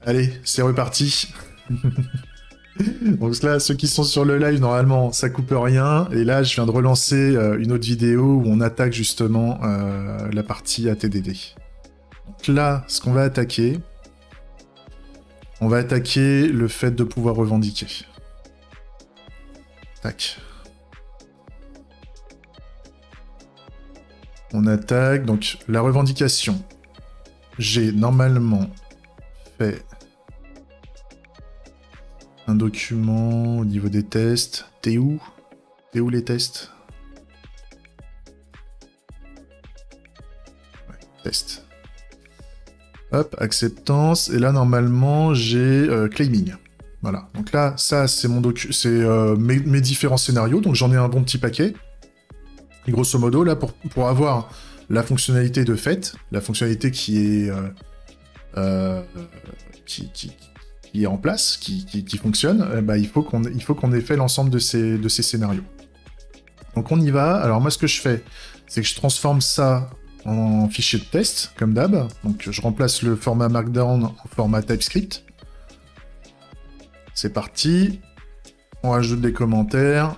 Allez, c'est reparti. Donc là, ceux qui sont sur le live, normalement, ça coupe rien. Et là, je viens de relancer une autre vidéo où on attaque justement la partie ATDD. Donc là, ce qu'on va attaquer, on va attaquer le fait de pouvoir revendiquer. Tac. On attaque, donc la revendication. J'ai normalement fait un document au niveau des tests. T'es où? T'es où les tests? Ouais, test. Hop, acceptance. Et là, normalement, j'ai claiming. Voilà. Donc là, ça, c'est mon mes différents scénarios. Donc j'en ai un bon petit paquet. Et grosso modo, là, pour avoir la fonctionnalité de fait, la fonctionnalité qui est qui est en place, qui fonctionne, bah, il faut qu'on ait fait l'ensemble de ces scénarios. Donc on y va. Alors moi, ce que je fais, c'est que je transforme ça en fichier de test, comme d'hab. Donc je remplace le format Markdown en format TypeScript. C'est parti. On rajoute des commentaires.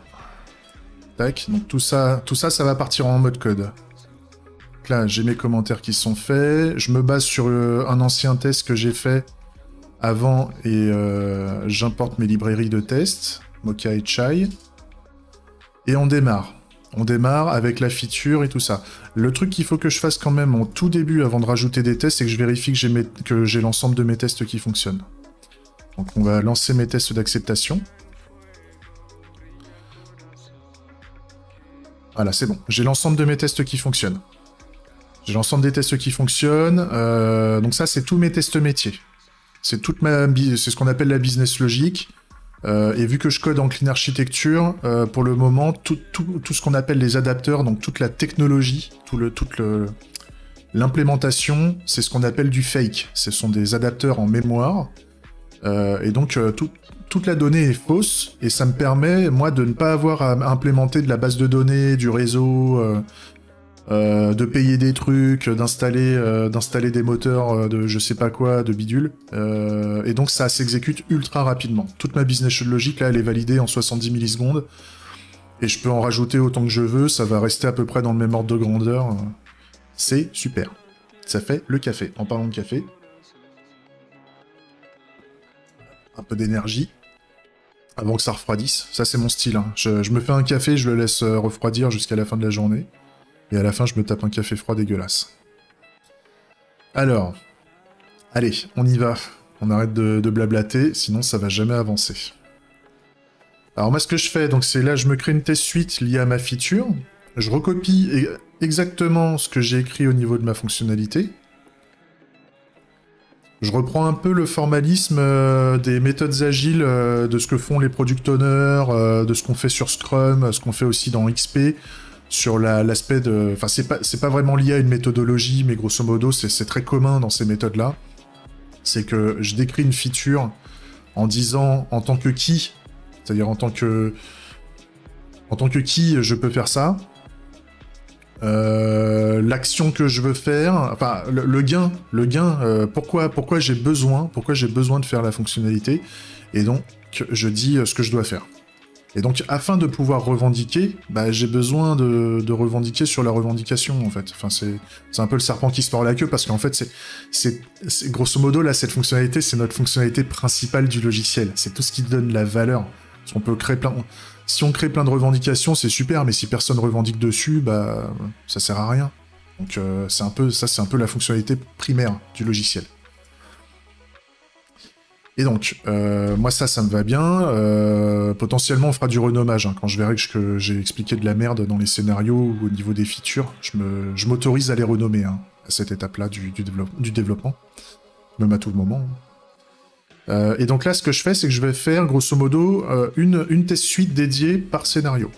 Tac. Donc tout ça, ça va partir en mode code. Donc là, j'ai mes commentaires qui sont faits. Je me base sur un ancien test que j'ai fait avant et j'importe mes librairies de tests, Mocha et Chai. Et on démarre. On démarre avec la feature et tout ça. Le truc qu'il faut que je fasse quand même en tout début avant de rajouter des tests, c'est que je vérifie que j'ai l'ensemble de mes tests qui fonctionnent. Donc on va lancer mes tests d'acceptation. Voilà, c'est bon. J'ai l'ensemble de mes tests qui fonctionnent. J'ai l'ensemble des tests qui fonctionnent. Donc ça, c'est tous mes tests métiers. C'est ce qu'on appelle la business logic. Et vu que je code en clean architecture, pour le moment, tout ce qu'on appelle les adapteurs, donc toute la technologie, l'implémentation, c'est ce qu'on appelle du fake. Ce sont des adapteurs en mémoire. Et donc, toute la donnée est fausse, et ça me permet, moi, de ne pas avoir à implémenter de la base de données, du réseau, de payer des trucs, d'installer des moteurs de je sais pas quoi, de bidule. Et donc, ça s'exécute ultra rapidement. Toute ma business logic, là, elle est validée en 70 millisecondes, et je peux en rajouter autant que je veux, ça va rester à peu près dans le même ordre de grandeur. C'est super. Ça fait le café. En parlant de café... un peu d'énergie, avant que ça refroidisse. Ça, c'est mon style. Hein. Je me fais un café, je le laisse refroidir jusqu'à la fin de la journée. Et à la fin, je me tape un café froid dégueulasse. Alors, allez, on y va. On arrête de blablater, sinon ça va jamais avancer. Alors moi, ce que je fais, donc c'est là, je me crée une test suite liée à ma feature. Je recopie exactement ce que j'ai écrit au niveau de ma fonctionnalité. Je reprends un peu le formalisme des méthodes agiles, de ce que font les product owners, de ce qu'on fait sur Scrum, ce qu'on fait aussi dans XP, sur l'aspect de... Enfin, c'est pas vraiment lié à une méthodologie, mais grosso modo, c'est très commun dans ces méthodes-là. C'est que je décris une feature en disant en tant que qui, c'est-à-dire en tant que qui je peux faire ça, l'action que je veux faire, enfin le gain, pourquoi j'ai besoin de faire la fonctionnalité, et donc je dis ce que je dois faire. Et donc afin de pouvoir revendiquer, bah, j'ai besoin de revendiquer sur la revendication en fait. Enfin c'est un peu le serpent qui se mord la queue, parce qu'en fait c'est grosso modo là, cette fonctionnalité, c'est notre fonctionnalité principale du logiciel. C'est tout ce qui donne la valeur. Parce qu'on peut créer si on crée plein de revendications, c'est super, mais si personne revendique dessus, bah ça sert à rien. Donc c'est un peu la fonctionnalité primaire du logiciel. Et donc, moi ça me va bien. Potentiellement, on fera du renommage. Hein, quand je verrai que j'ai expliqué de la merde dans les scénarios ou au niveau des features, je m'autorise à les renommer hein, à cette étape-là du développement. Même à tout moment. Et donc là, ce que je fais, c'est que je vais faire, grosso modo, une test suite dédiée par scénario.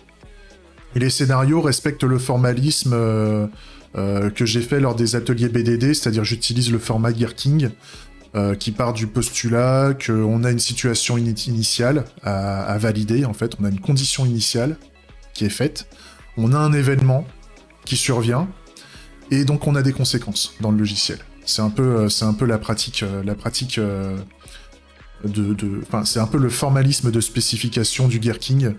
Et les scénarios respectent le formalisme que j'ai fait lors des ateliers BDD, c'est-à-dire j'utilise le format Gherkin, qui part du postulat qu'on a une situation initiale à valider, en fait. On a une condition initiale qui est faite, on a un événement qui survient, et donc on a des conséquences dans le logiciel. C'est un peu la pratique, enfin, c'est un peu le formalisme de spécification du Gherkin.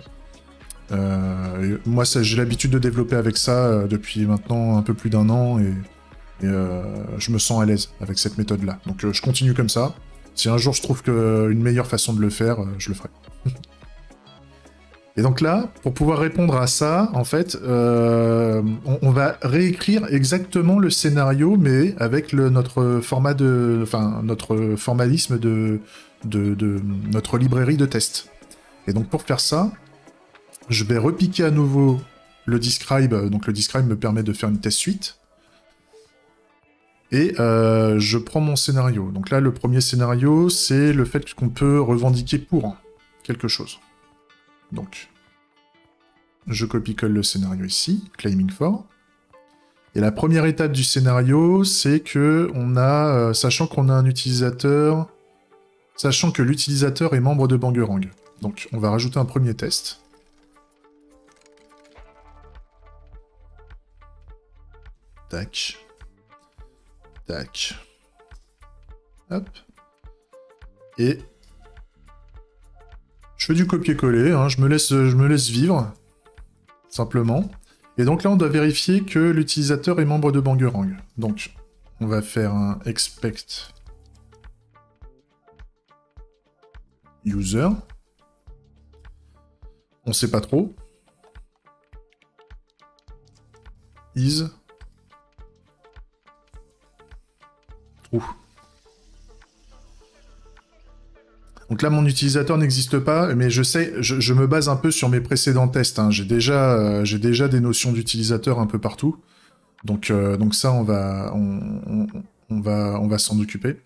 Moi, j'ai l'habitude de développer avec ça depuis maintenant un peu plus d'un an et je me sens à l'aise avec cette méthode-là. Donc je continue comme ça. Si un jour je trouve une meilleure façon de le faire, je le ferai. Et donc là, pour pouvoir répondre à ça, en fait, on va réécrire exactement le scénario, mais avec notre formalisme de notre librairie de test. Et donc pour faire ça, je vais repiquer à nouveau le describe. Donc le describe me permet de faire une test suite. Et je prends mon scénario. Donc là, le premier scénario, c'est le fait qu'on peut revendiquer pour quelque chose. Donc, je copie-colle le scénario ici, claiming for. Et la première étape du scénario, c'est que on a, sachant qu'on a un utilisateur, sachant que l'utilisateur est membre de Bangarang. Donc, on va rajouter un premier test. Tac. Tac. Hop. Et je fais du copier-coller, hein, je me laisse vivre, simplement. Et donc là, on doit vérifier que l'utilisateur est membre de Bangarang. Donc, on va faire un expect user. On sait pas trop. Is true. Donc là, mon utilisateur n'existe pas, mais je sais, je me base un peu sur mes précédents tests. Hein. J'ai déjà des notions d'utilisateur un peu partout. Donc ça, on va s'en occuper.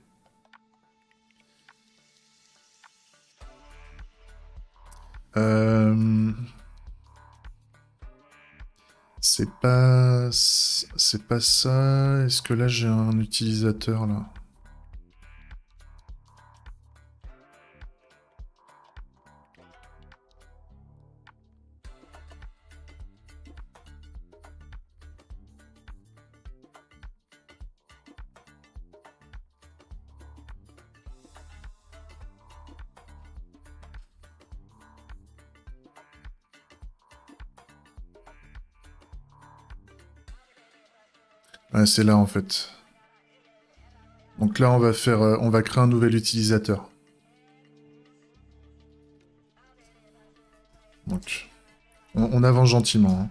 C'est pas ça. Est-ce que là, j'ai un utilisateur, là? Ouais, c'est là en fait. Donc là, on va créer un nouvel utilisateur. Donc, on avance gentiment. Hein.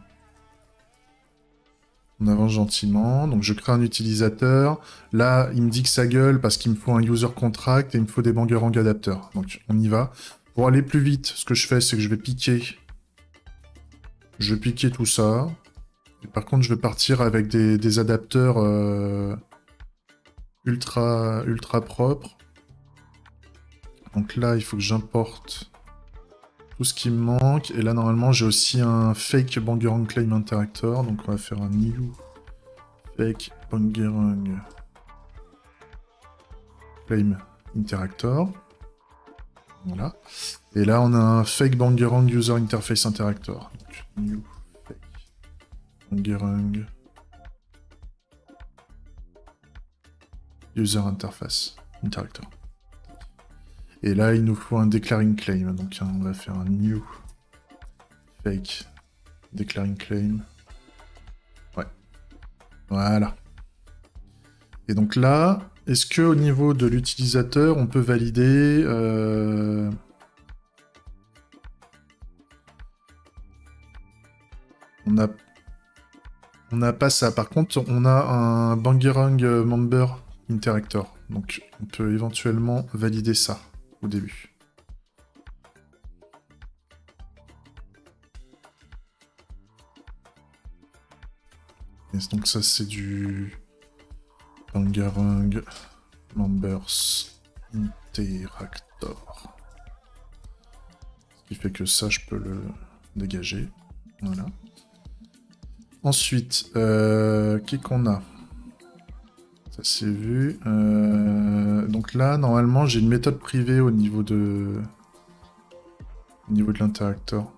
On avance gentiment. Donc, je crée un utilisateur. Là, il me dit que ça gueule parce qu'il me faut un user contract et il me faut des Bangarang adapteurs. Donc, on y va. Pour aller plus vite, ce que je fais, c'est que je vais piquer. Je vais piquer tout ça. Et par contre, je vais partir avec des adapteurs ultra propres. Donc là, il faut que j'importe tout ce qui me manque. Et là, normalement, j'ai aussi un fake Bangarang Claim Interactor. Donc on va faire un new fake Bangarang Claim Interactor. Voilà. Et là, on a un fake Bangarang User Interface Interactor. Donc, new fake Bangarang User Interface Interactor. Et là, il nous faut un declaring claim. Donc, on va faire un new fake declaring claim. Ouais. Voilà. Et donc là, est-ce que au niveau de l'utilisateur, on peut valider on n'a pas ça. Par contre, on a un Bangarang member interactor. Donc, on peut éventuellement valider ça au début. Et donc ça, c'est du Bangarang members interactor. Ce qui fait que ça, je peux le dégager. Voilà. Ensuite, qu'est-ce qu'on a? Ça c'est vu. Donc là, normalement, j'ai une méthode privée au niveau de l'interactor.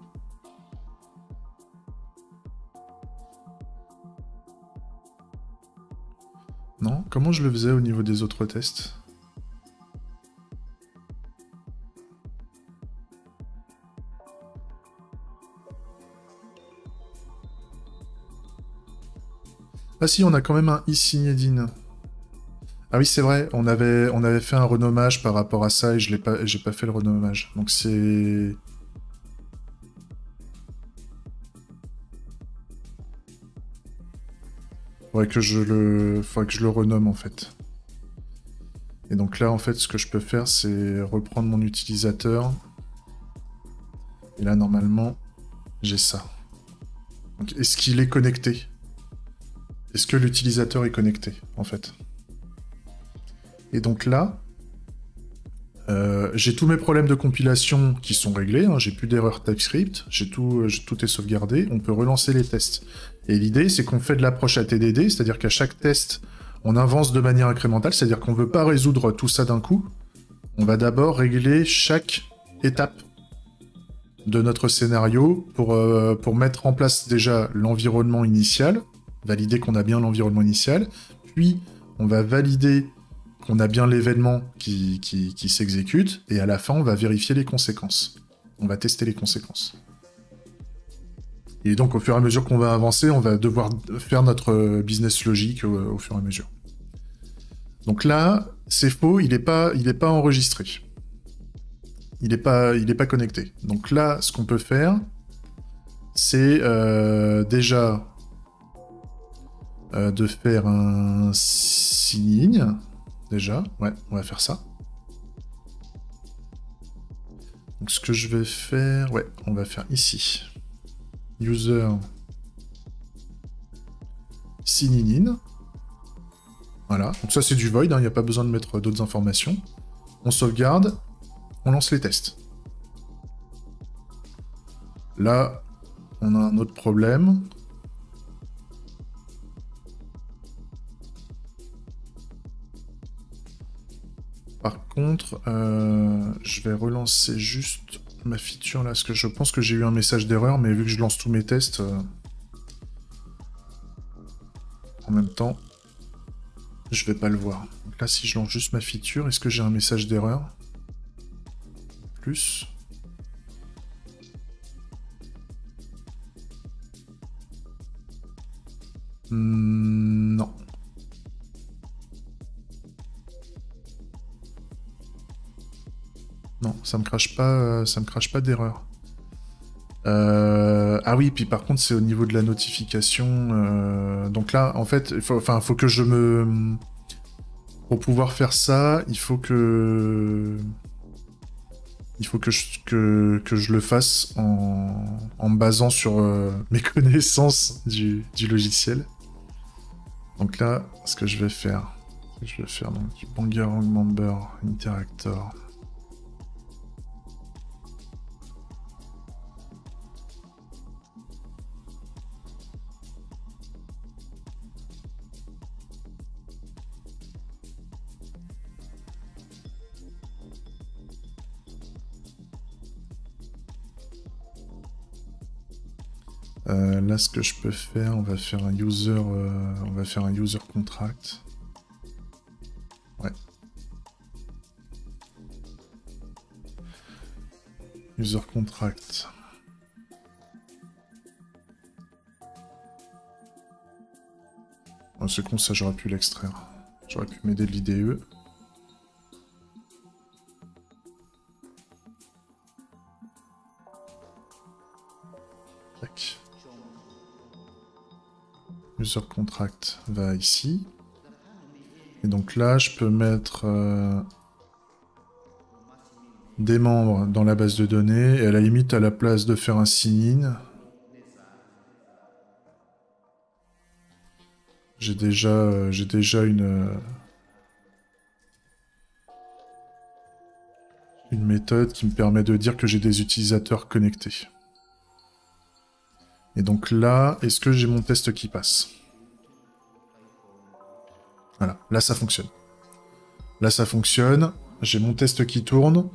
Non? Comment je le faisais au niveau des autres tests? Ah si, on a quand même un e-signedine. Ah oui, c'est vrai, on avait fait un renommage par rapport à ça et j'ai pas fait le renommage. Donc c'est... Faudrait que je le renomme en fait. Et donc là, en fait, ce que je peux faire, c'est reprendre mon utilisateur. Et là, normalement, j'ai ça. Donc, est-ce qu'il est connecté? Est-ce que l'utilisateur est connecté, en fait? Et donc là, j'ai tous mes problèmes de compilation qui sont réglés, hein, j'ai plus d'erreur TypeScript, tout est sauvegardé, on peut relancer les tests. Et l'idée, c'est qu'on fait de l'approche ATDD, c'est-à-dire qu'à chaque test, on avance de manière incrémentale, c'est-à-dire qu'on ne veut pas résoudre tout ça d'un coup, on va d'abord régler chaque étape de notre scénario pour mettre en place déjà l'environnement initial, valider qu'on a bien l'environnement initial, puis on va valider qu'on a bien l'événement qui s'exécute, et à la fin, on va vérifier les conséquences. On va tester les conséquences. Et donc, au fur et à mesure qu'on va avancer, on va devoir faire notre business logique au fur et à mesure. Donc là, c'est faux, il est pas enregistré. Il est pas connecté. Donc là, ce qu'on peut faire, c'est déjà de faire un sign-in. Déjà, ouais, on va faire ça. Donc ce que je vais faire, ouais, on va faire ici. User sign in. Voilà, donc ça c'est du void, il n'y a pas besoin de mettre d'autres informations. On sauvegarde, on lance les tests. Là, on a un autre problème. Par contre, je vais relancer juste ma feature là, parce que je pense que j'ai eu un message d'erreur, mais vu que je lance tous mes tests en même temps, je vais pas le voir. Donc là, si je lance juste ma feature, est-ce que j'ai un message d'erreur? Plus. Non. Non, ça me crache pas d'erreur. Ah oui, puis par contre, c'est au niveau de la notification. Donc là, en fait, faut que je me... Pour pouvoir faire ça, il faut que... que je le fasse en me basant sur mes connaissances du logiciel. Donc là, ce que je vais faire, donc du Banger Member Interactor. Là, ce que je peux faire, on va faire un user contract. Ouais. User contract. Oh, c'est con, ça, j'aurais pu l'extraire. J'aurais pu m'aider de l'IDE. Tac. User contract va ici. Et donc là, je peux mettre des membres dans la base de données, et à la limite, à la place de faire un sign-in, j'ai déjà une méthode qui me permet de dire que j'ai des utilisateurs connectés. Et donc là, est-ce que j'ai mon test qui passe? Voilà, là ça fonctionne. Là ça fonctionne, j'ai mon test qui tourne.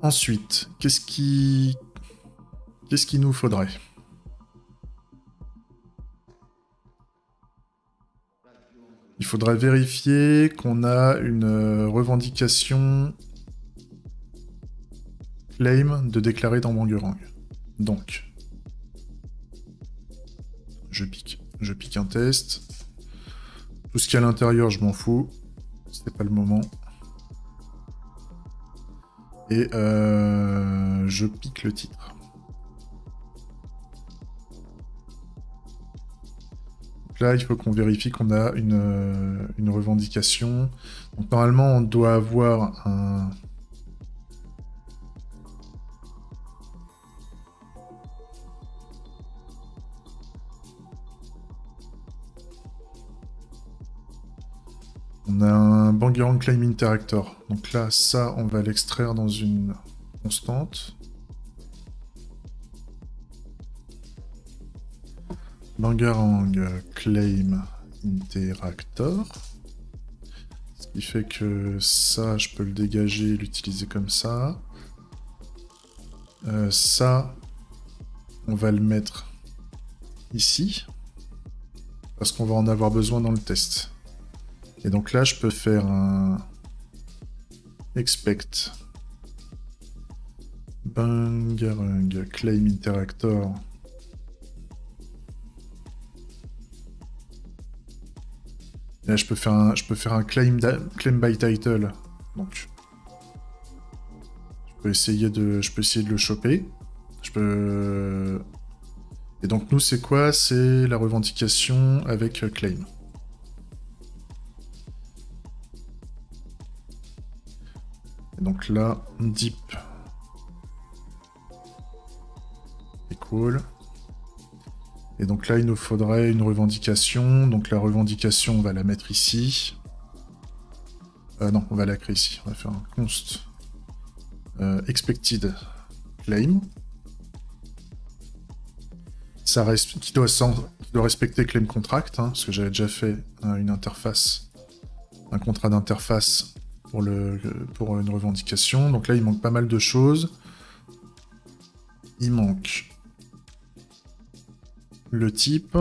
Ensuite, qu'est-ce qu'il nous faudrait? il faudra vérifier qu'on a une revendication claim de déclarer dans Bangerang. Donc, je pique un test. Tout ce qu'il y a à l'intérieur, je m'en fous. C'était pas le moment. Et je pique le titre. Donc là, il faut qu'on vérifie qu'on a une revendication. Donc normalement, on doit avoir un... On a un Bangerang Claim Interactor. Donc là, ça, on va l'extraire dans une constante. Bangerang Claim Interactor. Ce qui fait que ça, je peux le dégager et l'utiliser comme ça. Ça, on va le mettre ici. Parce qu'on va en avoir besoin dans le test. Et donc là, je peux faire un expect Bangerang Claim Interactor. Et là, je peux faire un claim by title. Donc, je peux essayer de le choper. Et donc nous, c'est quoi? C'est la revendication avec claim. Et donc là, deep equal. Et donc là, il nous faudrait une revendication. Donc la revendication, on va la mettre ici. Non, on va la créer ici. On va faire un const expected claim. Ça qui doit respecter claim contract, hein, parce que j'avais déjà fait une interface, un contrat d'interface pour une revendication. Donc là, il manque pas mal de choses. Il manque le type,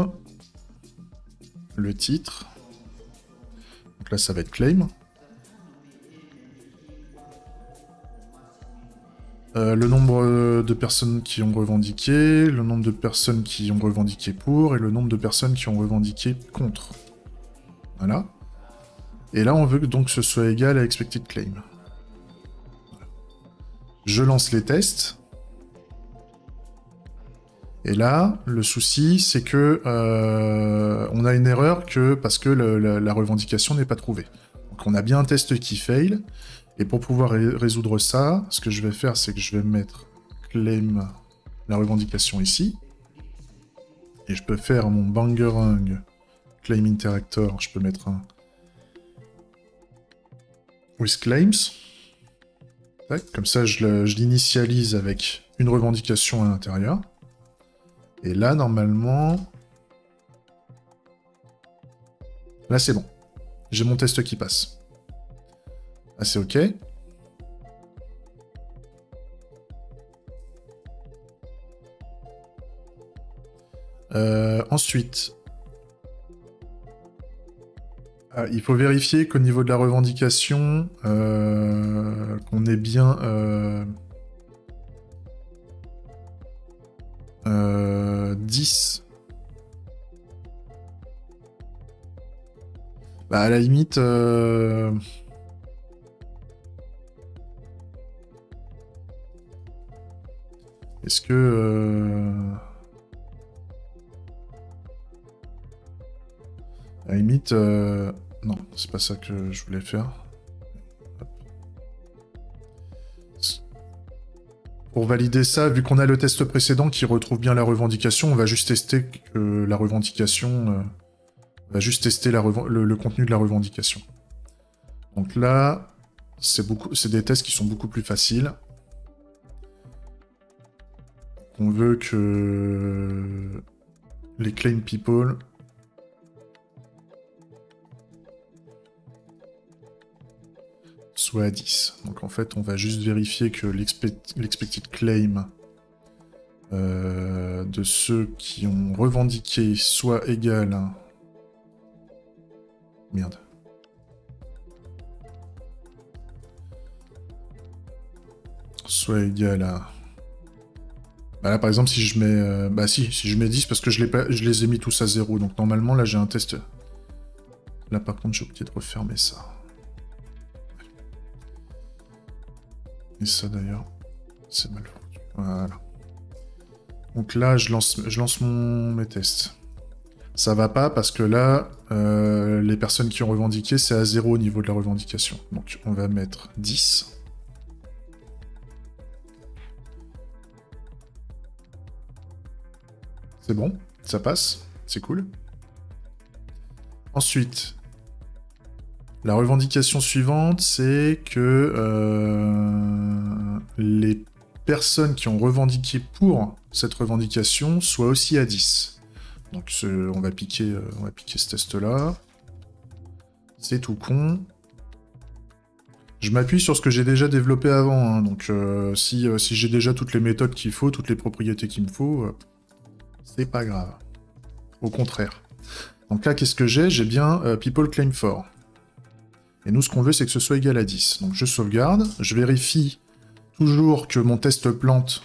le titre. Donc là, ça va être claim. Le nombre de personnes qui ont revendiqué, le nombre de personnes qui ont revendiqué pour, et le nombre de personnes qui ont revendiqué contre. Voilà. Et là, on veut donc que ce soit égal à expected claim. Je lance les tests. Et là, le souci, c'est que on a une erreur parce que la revendication n'est pas trouvée. Donc on a bien un test qui fail. Et pour pouvoir résoudre ça, ce que je vais faire, c'est que je vais mettre claim la revendication ici. Et je peux faire mon Bangerang Claim Interactor. Je peux mettre un with claims. Tac, comme ça, je l'initialise avec une revendication à l'intérieur. Et là, normalement... Là, c'est bon. J'ai mon test qui passe. Là, c'est OK. Ensuite... il faut vérifier qu'au niveau de la revendication, qu'on ait bien... 10. Bah à la limite... Est-ce que... À la limite... Non, c'est pas ça que je voulais faire. Hop. Pour valider ça, vu qu'on a le test précédent qui retrouve bien la revendication, on va juste tester que la revendication... on va juste tester le contenu de la revendication. Donc là, c'est des tests qui sont beaucoup plus faciles. On veut que les claim people soient à 10. Donc en fait, on va juste vérifier que l'expected claim de ceux qui ont revendiqué soit égal à... Merde. soit égal à... Bah là, par exemple, si je mets... bah si je mets 10, parce que je les ai mis tous à 0. Donc normalement, là, j'ai un test... Là, par contre, j'ai oublié de refermer ça. Et ça, d'ailleurs, c'est mal foutu. Voilà. Donc là, je lance mes tests. Ça va pas, parce que là, les personnes qui ont revendiqué, c'est à 0 au niveau de la revendication. Donc on va mettre 10. C'est bon, ça passe, c'est cool. Ensuite, la revendication suivante, c'est que les personnes qui ont revendiqué pour cette revendication soient aussi à 10. Donc on va piquer ce test-là. C'est tout con. Je m'appuie sur ce que j'ai déjà développé avant, hein, donc si j'ai déjà toutes les méthodes qu'il faut, toutes les propriétés qu'il me faut, c'est pas grave. Au contraire. Donc là, qu'est-ce que j'ai? J'ai bien people claim for. Et nous, ce qu'on veut, c'est que ce soit égal à 10. Donc je sauvegarde, je vérifie toujours que mon test plante.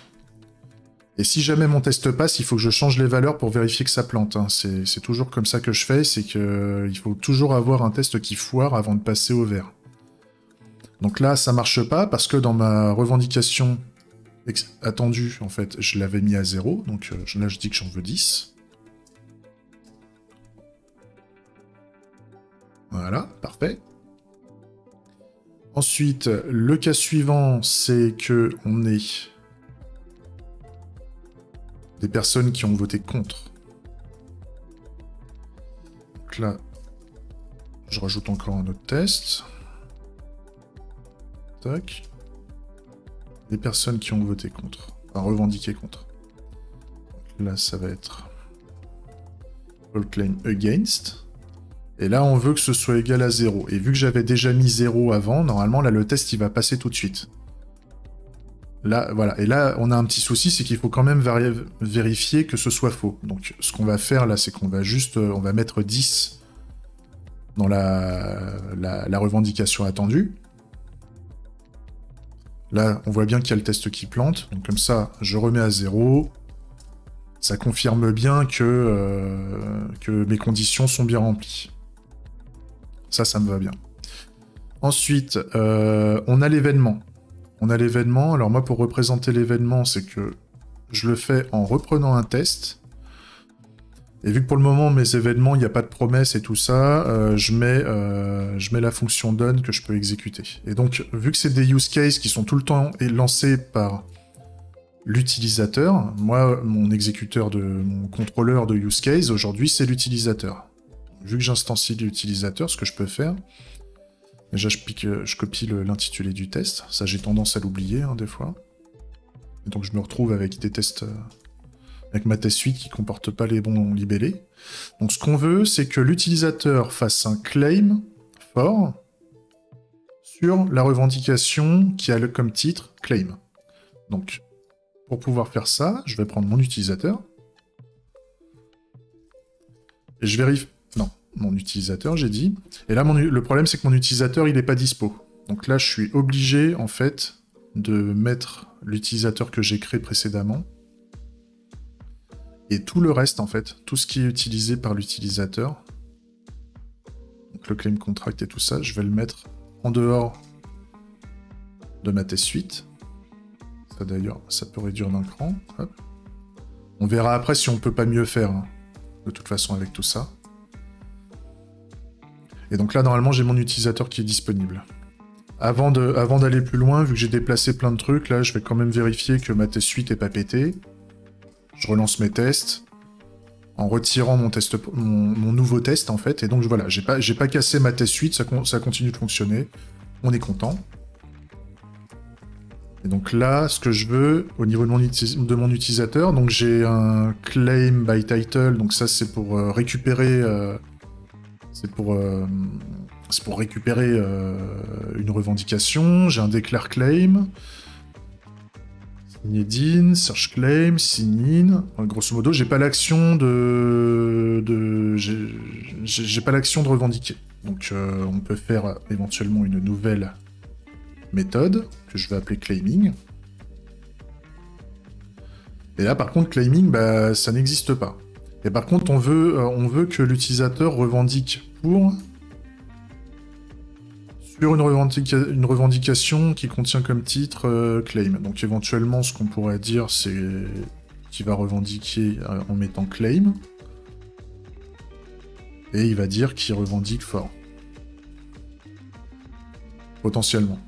Et si jamais mon test passe, il faut que je change les valeurs pour vérifier que ça plante. Hein. C'est toujours comme ça que je fais, c'est qu'il faut toujours avoir un test qui foire avant de passer au vert. Donc là, ça marche pas, parce que dans ma revendication attendue, en fait, je l'avais mis à 0. Donc là, je dis que j'en veux 10. Voilà, parfait. Ensuite, le cas suivant, c'est que on ait des personnes qui ont voté contre. Donc là, je rajoute encore un autre test. Tac. Des personnes qui ont voté contre. Enfin, revendiqué contre. Donc là, ça va être all claim against. Et là, on veut que ce soit égal à 0. Et vu que j'avais déjà mis 0 avant, normalement, là, le test, il va passer tout de suite. Là, voilà. Et là, on a un petit souci, c'est qu'il faut quand même vérifier que ce soit faux. Donc, ce qu'on va faire, là, c'est qu'on va juste... on va mettre 10 dans la revendication attendue. Là, on voit bien qu'il y a le test qui plante. Donc, comme ça, je remets à 0. Ça confirme bien que mes conditions sont bien remplies. Ça me va bien. Ensuite, on a l'événement. On a l'événement. Alors moi, pour représenter l'événement, c'est que je le fais en reprenant un test. Et vu que pour le moment, mes événements, il n'y a pas de promesse et tout ça, je mets la fonction done que je peux exécuter. Et donc, vu que c'est des use cases qui sont tout le temps lancés par l'utilisateur, moi, mon contrôleur de use case, aujourd'hui, c'est l'utilisateur. Vu que j'instancie l'utilisateur, ce que je peux faire, déjà je copie l'intitulé du test, ça j'ai tendance à l'oublier des fois. Et donc je me retrouve avec des tests, avec ma test suite qui ne comporte pas les bons libellés. Donc ce qu'on veut, c'est que l'utilisateur fasse un claim for sur la revendication qui a comme titre claim. Donc pour pouvoir faire ça, je vais prendre mon utilisateur, et je vérifie... Non, mon utilisateur, j'ai dit. Et là, le problème, c'est que mon utilisateur, il n'est pas dispo. Donc là, je suis obligé, en fait, de mettre l'utilisateur que j'ai créé précédemment. Et tout le reste, en fait, tout ce qui est utilisé par l'utilisateur, donc le claim contract et tout ça, je vais le mettre en dehors de ma test suite. Ça, d'ailleurs, ça peut réduire d'un cran. Hop. On verra après si on peut pas mieux faire, hein, de toute façon, avec tout ça. Et donc là, normalement, j'ai mon utilisateur qui est disponible. Avant d'aller plus loin, vu que j'ai déplacé plein de trucs, là, je vais quand même vérifier que ma test suite n'est pas pétée. Je relance mes tests, en retirant mon nouveau test, en fait. Et donc, voilà, j'ai pas cassé ma test suite, ça continue de fonctionner. On est content. Et donc là, ce que je veux, au niveau de mon utilisateur, donc j'ai un claim by title, donc ça, c'est pour récupérer... C'est pour récupérer une revendication. J'ai un declare claim. Sign in, search claim, sign in. Grosso modo, j'ai pas l'action j'ai pas l'action de revendiquer. Donc on peut faire éventuellement une nouvelle méthode que je vais appeler claiming. Et là, par contre, claiming, bah, ça n'existe pas. Et par contre, on veut que l'utilisateur revendique pour... sur une revendication qui contient comme titre claim. Donc éventuellement, ce qu'on pourrait dire, c'est qu'il va revendiquer en mettant claim. Et il va dire qu'il revendique fort. Potentiellement.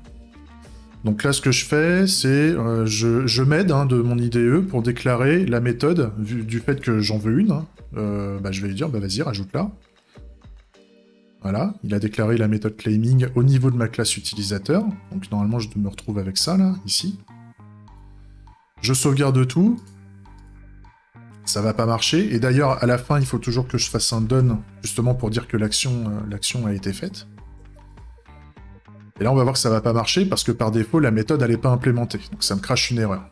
Donc là, ce que je fais, c'est je m'aide de mon IDE pour déclarer la méthode, du fait que j'en veux une. Bah, je vais lui dire, bah vas-y, rajoute-la. Voilà, il a déclaré la méthode claiming au niveau de ma classe utilisateur. Donc normalement, je me retrouve avec ça, là, ici. Je sauvegarde tout. Ça va pas marcher. Et d'ailleurs, à la fin, il faut toujours que je fasse un done, justement pour dire que l'action a été faite. Et là, on va voir que ça va pas marcher, parce que par défaut, la méthode, elle est pas implémentée. Donc ça me crache une erreur.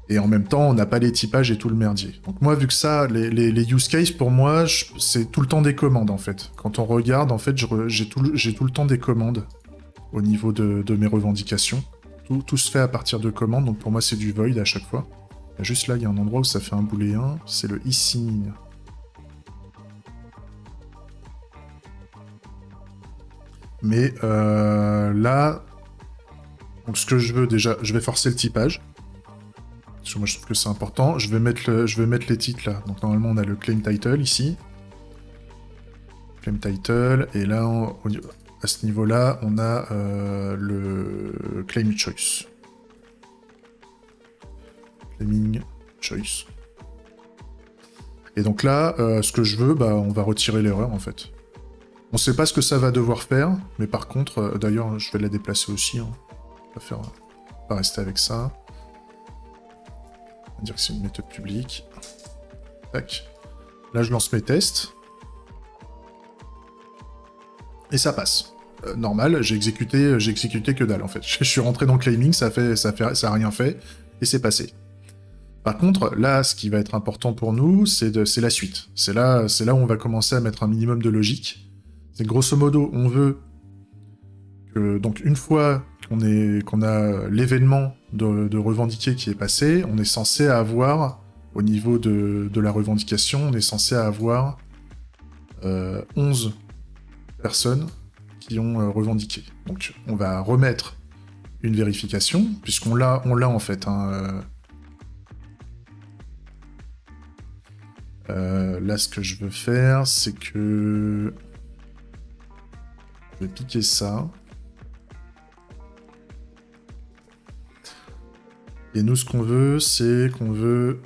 Et en même temps, on n'a pas les typages et tout le merdier. Donc moi, vu que ça, les use cases, pour moi, c'est tout le temps des commandes, en fait. Quand on regarde, en fait, j'ai tout le temps des commandes au niveau de mes revendications. Tout se fait à partir de commandes, donc pour moi, c'est du void à chaque fois. Juste là, il y a un endroit où ça fait un booléen, c'est le ici. Mais là, donc ce que je veux déjà, je vais forcer le typage. Parce que moi je trouve que c'est important. Je vais mettre les titres là. Donc normalement on a le claim title ici. Claim title. Et là, à ce niveau-là, on a le claim choice. Claiming choice. Et donc là, ce que je veux, bah, on va retirer l'erreur en fait. On sait pas ce que ça va devoir faire, mais par contre, d'ailleurs, je vais la déplacer aussi. Hein. On va rester avec ça. On va dire que c'est une méthode publique. Tac. Là, je lance mes tests. Et ça passe. Normal, j'ai exécuté que dalle en fait. Je suis rentré dans le claiming, ça a rien fait, et c'est passé. Par contre, là, ce qui va être important pour nous, c'est la suite. C'est là où on va commencer à mettre un minimum de logique. C'est grosso modo, on veut que, donc une fois qu'on a l'événement de revendiquer qui est passé, on est censé avoir, au niveau de la revendication, on est censé avoir 11 personnes qui ont revendiqué. Donc on va remettre une vérification, puisqu'on l'a en fait. Hein, là, ce que je veux faire, c'est que... Je vais piquer ça. Et nous, ce qu'on veut, c'est qu'on veut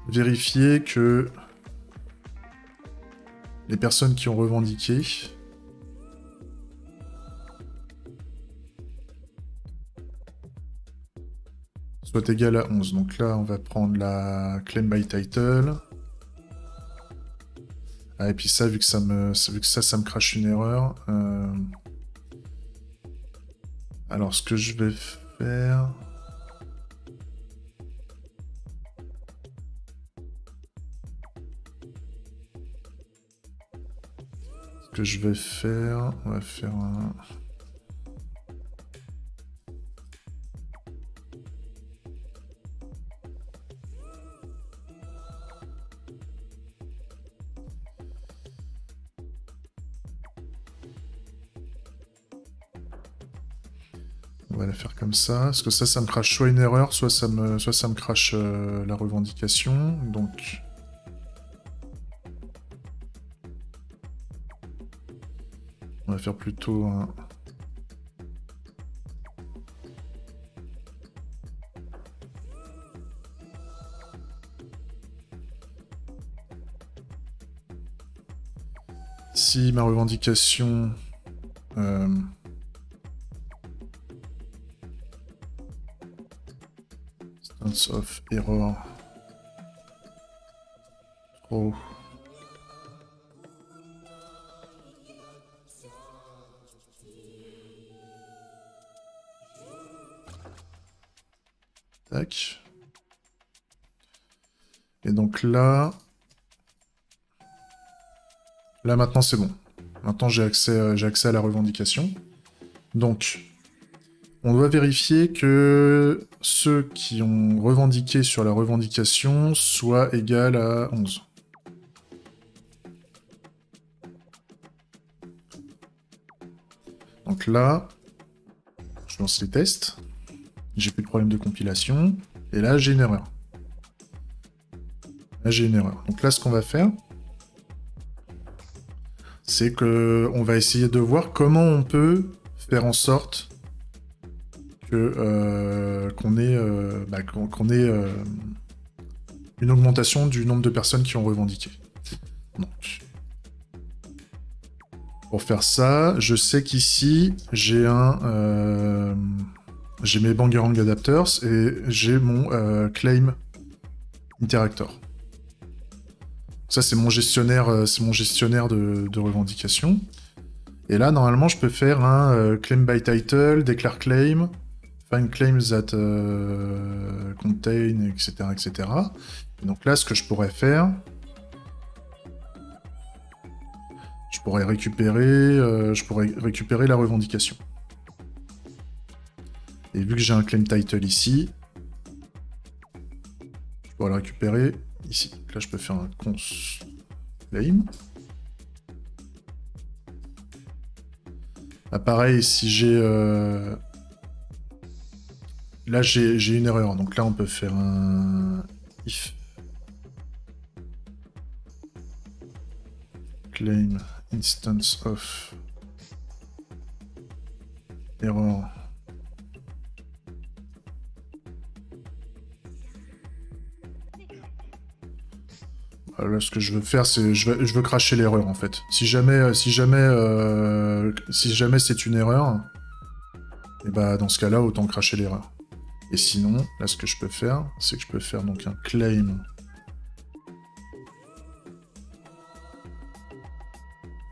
vérifier que les personnes qui ont revendiqué soient égales à 11. Donc là, on va prendre la claim by title. Ah, et puis ça, vu que ça me crache une erreur. Alors, ce que je vais faire... Ce que je vais faire... On va faire un... On va la faire comme ça, parce que ça me crache soit une erreur, soit ça me crache la revendication, donc... On va faire plutôt un... Si ma revendication... Stance of error... Trop... Tac. Et donc là... Là maintenant c'est bon. Maintenant j'ai accès à la revendication. Donc, On doit vérifier que ceux qui ont revendiqué sur la revendication soient égales à 11. Donc là, je lance les tests. J'ai plus de problème de compilation. Et là, j'ai une erreur. Là, j'ai une erreur. Donc là, ce qu'on va faire, c'est qu'on va essayer de voir comment on peut faire en sorte qu'on ait une augmentation du nombre de personnes qui ont revendiqué. Donc, pour faire ça, je sais qu'ici, j'ai mes Bangarang Adapters et j'ai mon Claim Interactor. Ça, c'est mon gestionnaire, de revendication. Et là, normalement, je peux faire un claim by title, declare claim, find claims that contain, etc., etc. Et donc là, ce que je pourrais faire, je pourrais récupérer la revendication. Et vu que j'ai un claim title ici, je pourrais le récupérer ici. Donc là, je peux faire un cons claim. Ah, pareil, si j'ai... Là, j'ai une erreur. Donc là, on peut faire un if claim instance of error. Là, ce que je veux faire, c'est je veux cracher l'erreur en fait. Si jamais c'est une erreur, et bah dans ce cas-là, autant cracher l'erreur. Et sinon, là, ce que je peux faire, c'est que je peux faire donc un claim.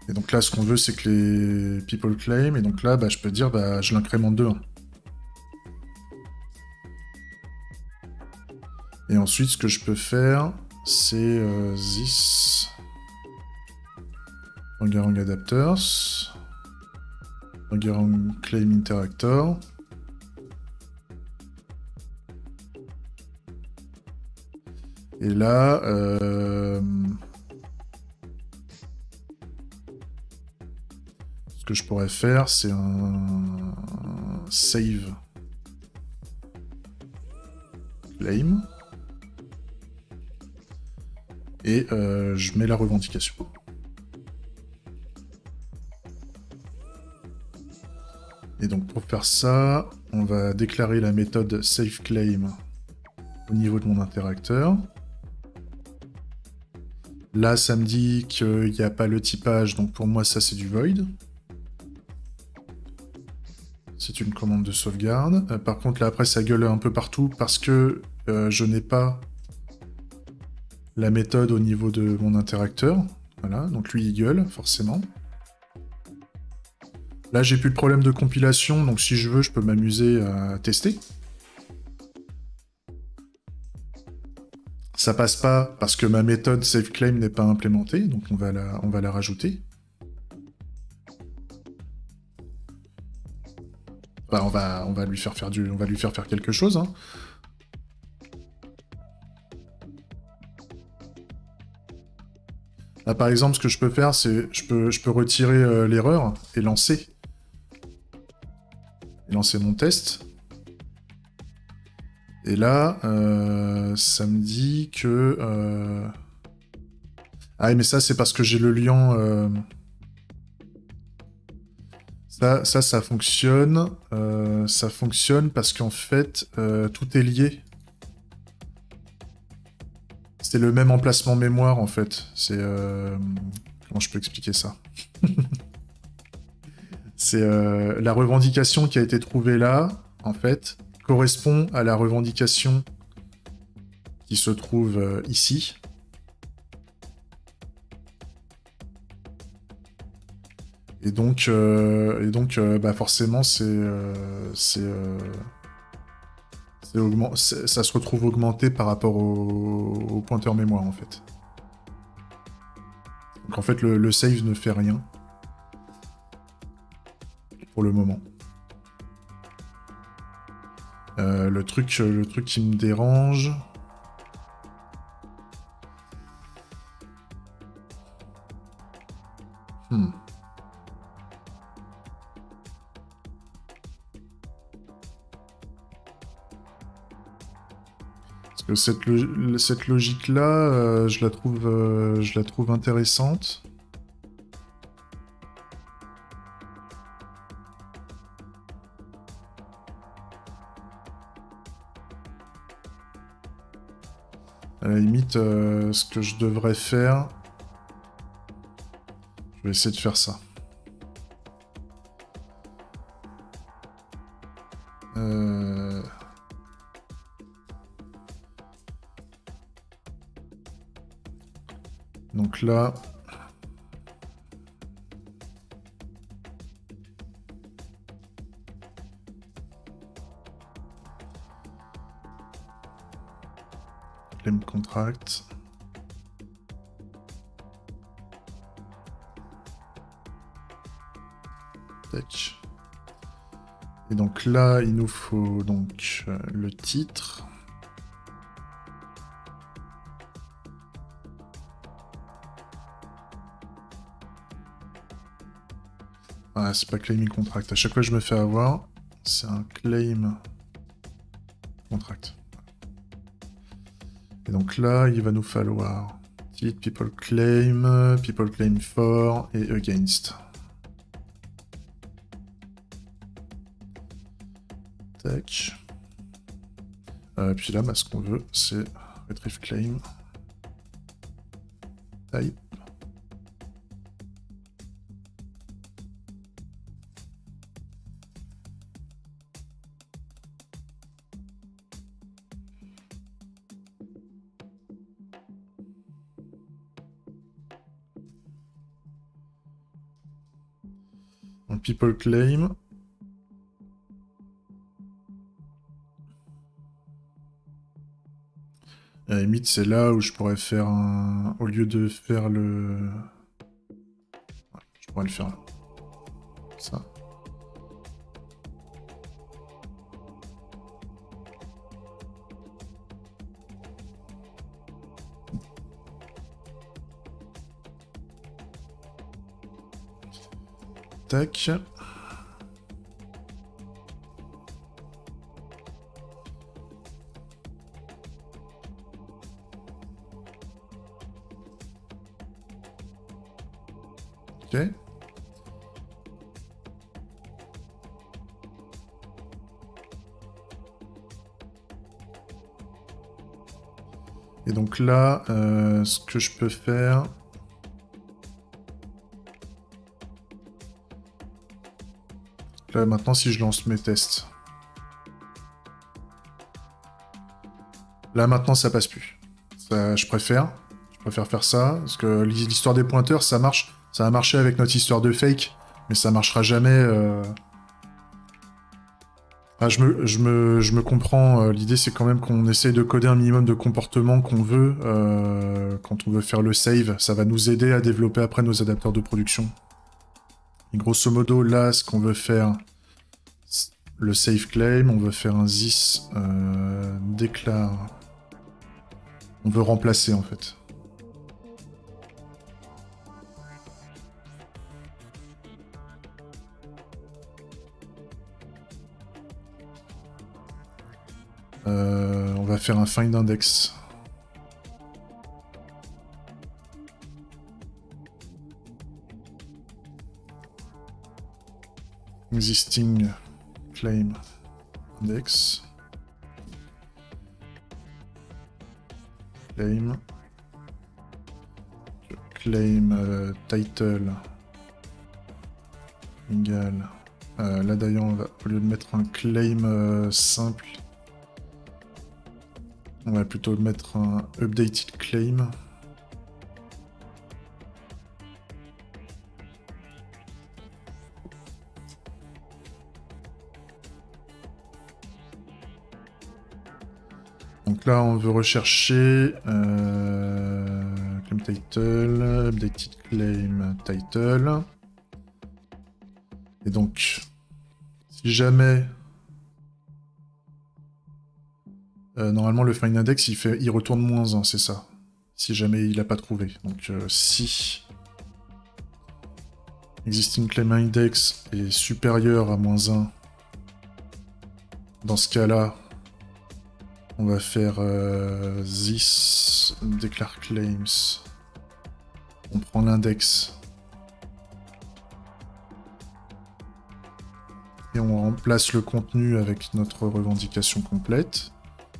Et donc là, ce qu'on veut, c'est que les people claim. Et donc là, bah, je peux dire, bah, je l'incrémente de 1. Et ensuite, ce que je peux faire, c'est this Bangarang Adapters, Bangarang Claim Interactor. Et là, ce que je pourrais faire, c'est un save claim. Et je mets la revendication. Et donc pour faire ça, on va déclarer la méthode saveClaim au niveau de mon interacteur. Là, ça me dit qu'il n'y a pas le typage, donc pour moi, ça c'est du void. C'est une commande de sauvegarde. Par contre, là, après, ça gueule un peu partout parce que je n'ai pas la méthode au niveau de mon interacteur. Voilà, donc lui, il gueule, forcément. Là, j'ai plus de problème de compilation, donc si je veux, je peux m'amuser à tester. Ça passe pas parce que ma méthode saveClaim n'est pas implémentée, donc on va la rajouter. Bah, on va lui faire faire quelque chose. Hein. Là, par exemple, ce que je peux faire, c'est je peux retirer l'erreur et lancer mon test. Et là, ça me dit que... Ah, mais ça, c'est parce que j'ai le lien... Ça fonctionne. Ça fonctionne parce qu'en fait, tout est lié. C'est le même emplacement mémoire, en fait. C'est... Comment je peux expliquer ça? C'est la revendication qui a été trouvée là, en fait, correspond à la revendication qui se trouve ici. Et donc bah forcément, ça se retrouve augmenté par rapport au pointeur mémoire, en fait. Donc en fait, le save ne fait rien. Pour le moment. Le truc qui me dérange... Parce que cette logique-là, je la trouve intéressante. À la limite, ce que je devrais faire... Je vais essayer de faire ça. Donc là... Claim contract. Tac. Et donc là, il nous faut donc le titre. Ah, c'est pas claiming contract. À chaque fois que je me fais avoir, c'est un claim contract. Et donc là, il va nous falloir titre, people claim for et against. Tac. Puis là, bah, ce qu'on veut, c'est retrieve claim. Type. Donc people claim. À la limite, c'est là où je pourrais faire un... Au lieu de faire le... Ouais, je pourrais le faire là. Ça. Tac. Ok. Et donc là, ce que je peux faire... Là, maintenant, si je lance mes tests... Là, maintenant, ça passe plus. Ça, je préfère faire ça, parce que l'histoire des pointeurs, ça marche. Ça a marché avec notre histoire de fake, mais ça marchera jamais... Ah, je me comprends, l'idée c'est quand même qu'on essaye de coder un minimum de comportement qu'on veut quand on veut faire le save, ça va nous aider à développer après nos adapteurs de production. Et grosso modo, là, ce qu'on veut faire, le save claim, on veut faire un this déclare, on veut remplacer en fait. On va faire un find index. Existing claim index. Claim title égal. Là d'ailleurs, au lieu de mettre un claim simple, on va plutôt mettre un updated claim. Donc là, on veut rechercher claim title, updated claim title. Et donc, si jamais Normalement, le find index, il retourne -1, c'est ça. Si jamais il n'a pas trouvé. Donc, si existing claim index est supérieur à -1, dans ce cas-là, on va faire this declare claims. On prend l'index. Et on remplace le contenu avec notre revendication complète.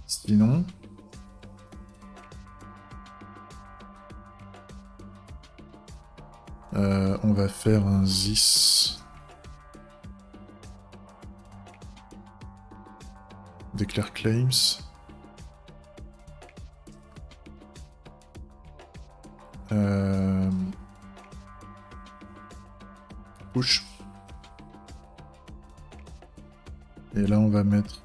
Sinon... on va faire un this declare claims. Push. Et là, on va mettre...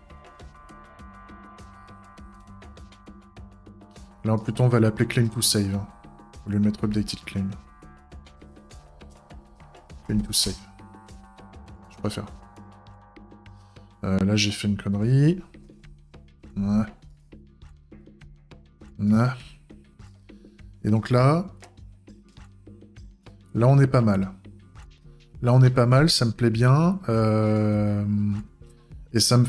Là, plutôt, on va l'appeler claim to save. Hein, au lieu de mettre updated claim. Claim to save. Je préfère. Là, j'ai fait une connerie. Ouais. Ouais. Et donc là... Là, on est pas mal. Là, on est pas mal, ça me plaît bien. Et ça me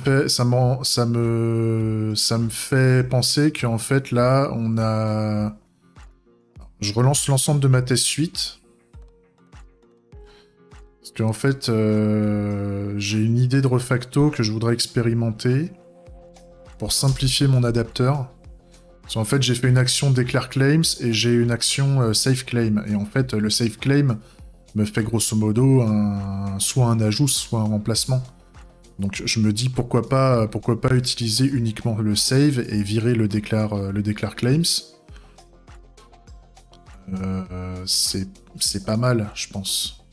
fait penser qu'en fait, là, on a... Je relance l'ensemble de ma test suite. Parce qu'en fait, j'ai une idée de refacto que je voudrais expérimenter pour simplifier mon adapteur. Parce qu'en fait, j'ai fait une action declare claims et j'ai une action save claim. Et en fait, le save claim me fait grosso modo soit un ajout, soit un remplacement. Donc je me dis pourquoi pas utiliser uniquement le save et virer le declare claims. C'est pas mal, je pense.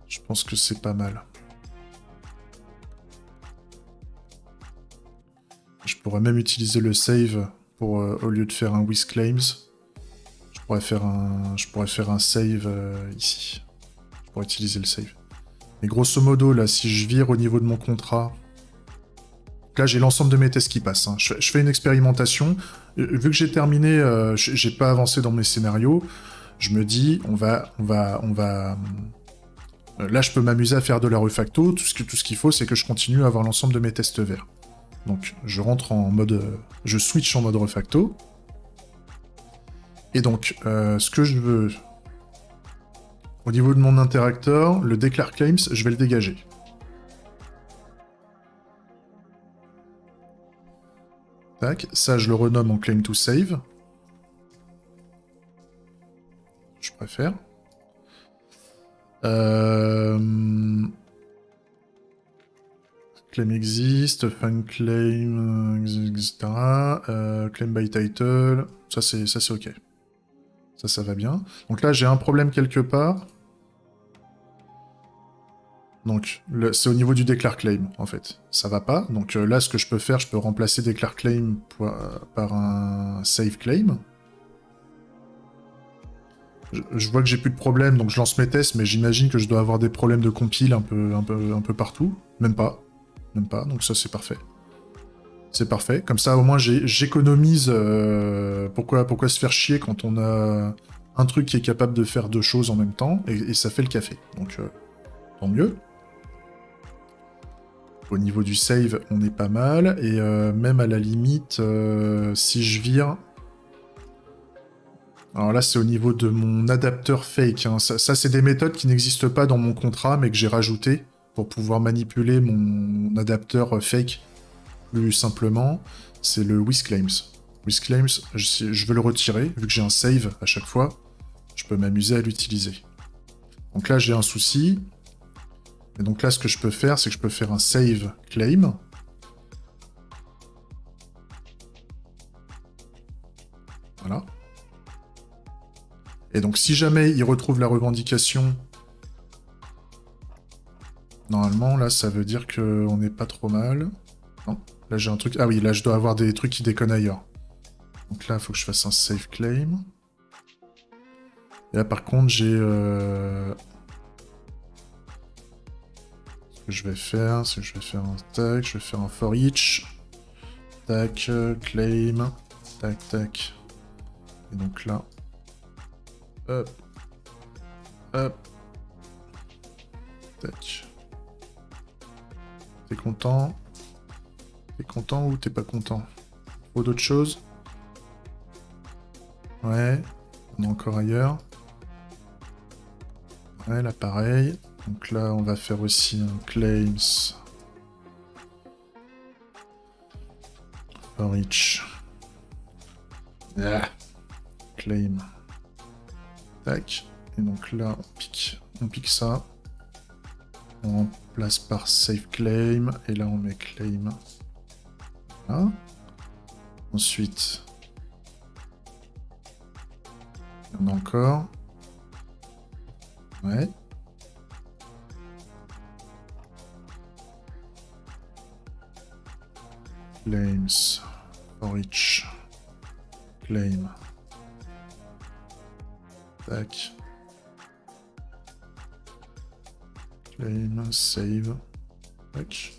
Je pense que c'est pas mal. Je pourrais même utiliser le save pour au lieu de faire un with claims. Je pourrais faire un save ici. Je pourrais utiliser le save. Mais grosso modo, là, si je vire au niveau de mon contrat... Là, j'ai l'ensemble de mes tests qui passent. Hein. Je fais une expérimentation. Vu que j'ai terminé, j'ai pas avancé dans mes scénarios, je me dis, on va... Là, je peux m'amuser à faire de la refacto. Tout ce qu'il faut, c'est que je continue à avoir l'ensemble de mes tests verts. Donc, je rentre en mode... je switch en mode refacto. Et donc, ce que je veux... Au niveau de mon interacteur, le declare claims, je vais le dégager. Tac, ça je le renomme en claim to save. Je préfère. Claim exist, find claim, etc. Claim by title, ça c'est ok. Ça va bien. Donc là j'ai un problème quelque part. Donc, c'est au niveau du declare claim, en fait. Ça va pas. Donc là, ce que je peux faire, je peux remplacer declare claim par un save claim. Je vois que j'ai plus de problème, donc je lance mes tests, mais j'imagine que je dois avoir des problèmes de compile un peu partout. Même pas. Donc ça, c'est parfait. C'est parfait. Comme ça, au moins, j'économise... pourquoi se faire chier quand on a un truc qui est capable de faire deux choses en même temps, et ça fait le café. Donc, tant mieux. Au niveau du save, on est pas mal. Et même à la limite, si je vire... Alors là, c'est au niveau de mon adapteur fake. Hein. Ça c'est des méthodes qui n'existent pas dans mon contrat, mais que j'ai rajouté pour pouvoir manipuler mon adapteur fake plus simplement. C'est le with-claims. With-claims, je veux le retirer, vu que j'ai un save à chaque fois. Je peux m'amuser à l'utiliser. Donc là, j'ai un souci. Et donc là, ce que je peux faire, c'est que je peux faire un save claim. Voilà. Et donc, si jamais il retrouve la revendication, normalement, là, ça veut dire qu'on n'est pas trop mal. Non, là, j'ai un truc... Ah oui, là, je dois avoir des trucs qui déconnent ailleurs. Donc là, il faut que je fasse un save claim. Et là, par contre, j'ai... Ce que je vais faire, c'est que je vais faire un tac, je vais faire un for each. Tac, claim. Tac, tac. Et donc là. Hop. Hop. Tac. T'es content? T'es content ou t'es pas content? Faut d'autres choses? Ouais. On est encore ailleurs. Ouais, là pareil. Donc là, on va faire aussi un claims. For each. Ah. Claim. Tac. Et donc là, on pique ça. On remplace par save claim. Et là, on met claim. Voilà. Ensuite, il y en a encore. Ouais. Claims. For each. Claim. Tac. Claim, save. Tac.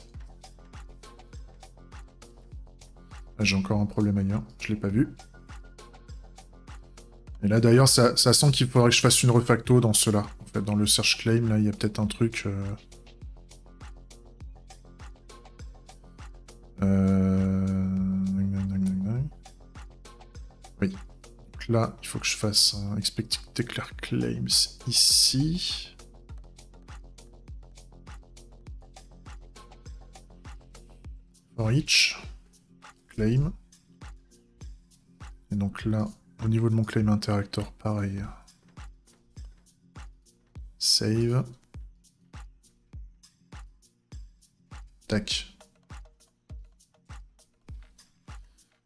Ah, j'ai encore un problème ailleurs, je l'ai pas vu. Et là d'ailleurs, ça sent qu'il faudrait que je fasse une refacto dans cela. En fait, dans le search claim, là, il y a peut-être un truc... Oui. Donc là, il faut que je fasse un expected declare claims ici. For each. Claim. Et donc là, au niveau de mon claim interactor, pareil. Save. Tac.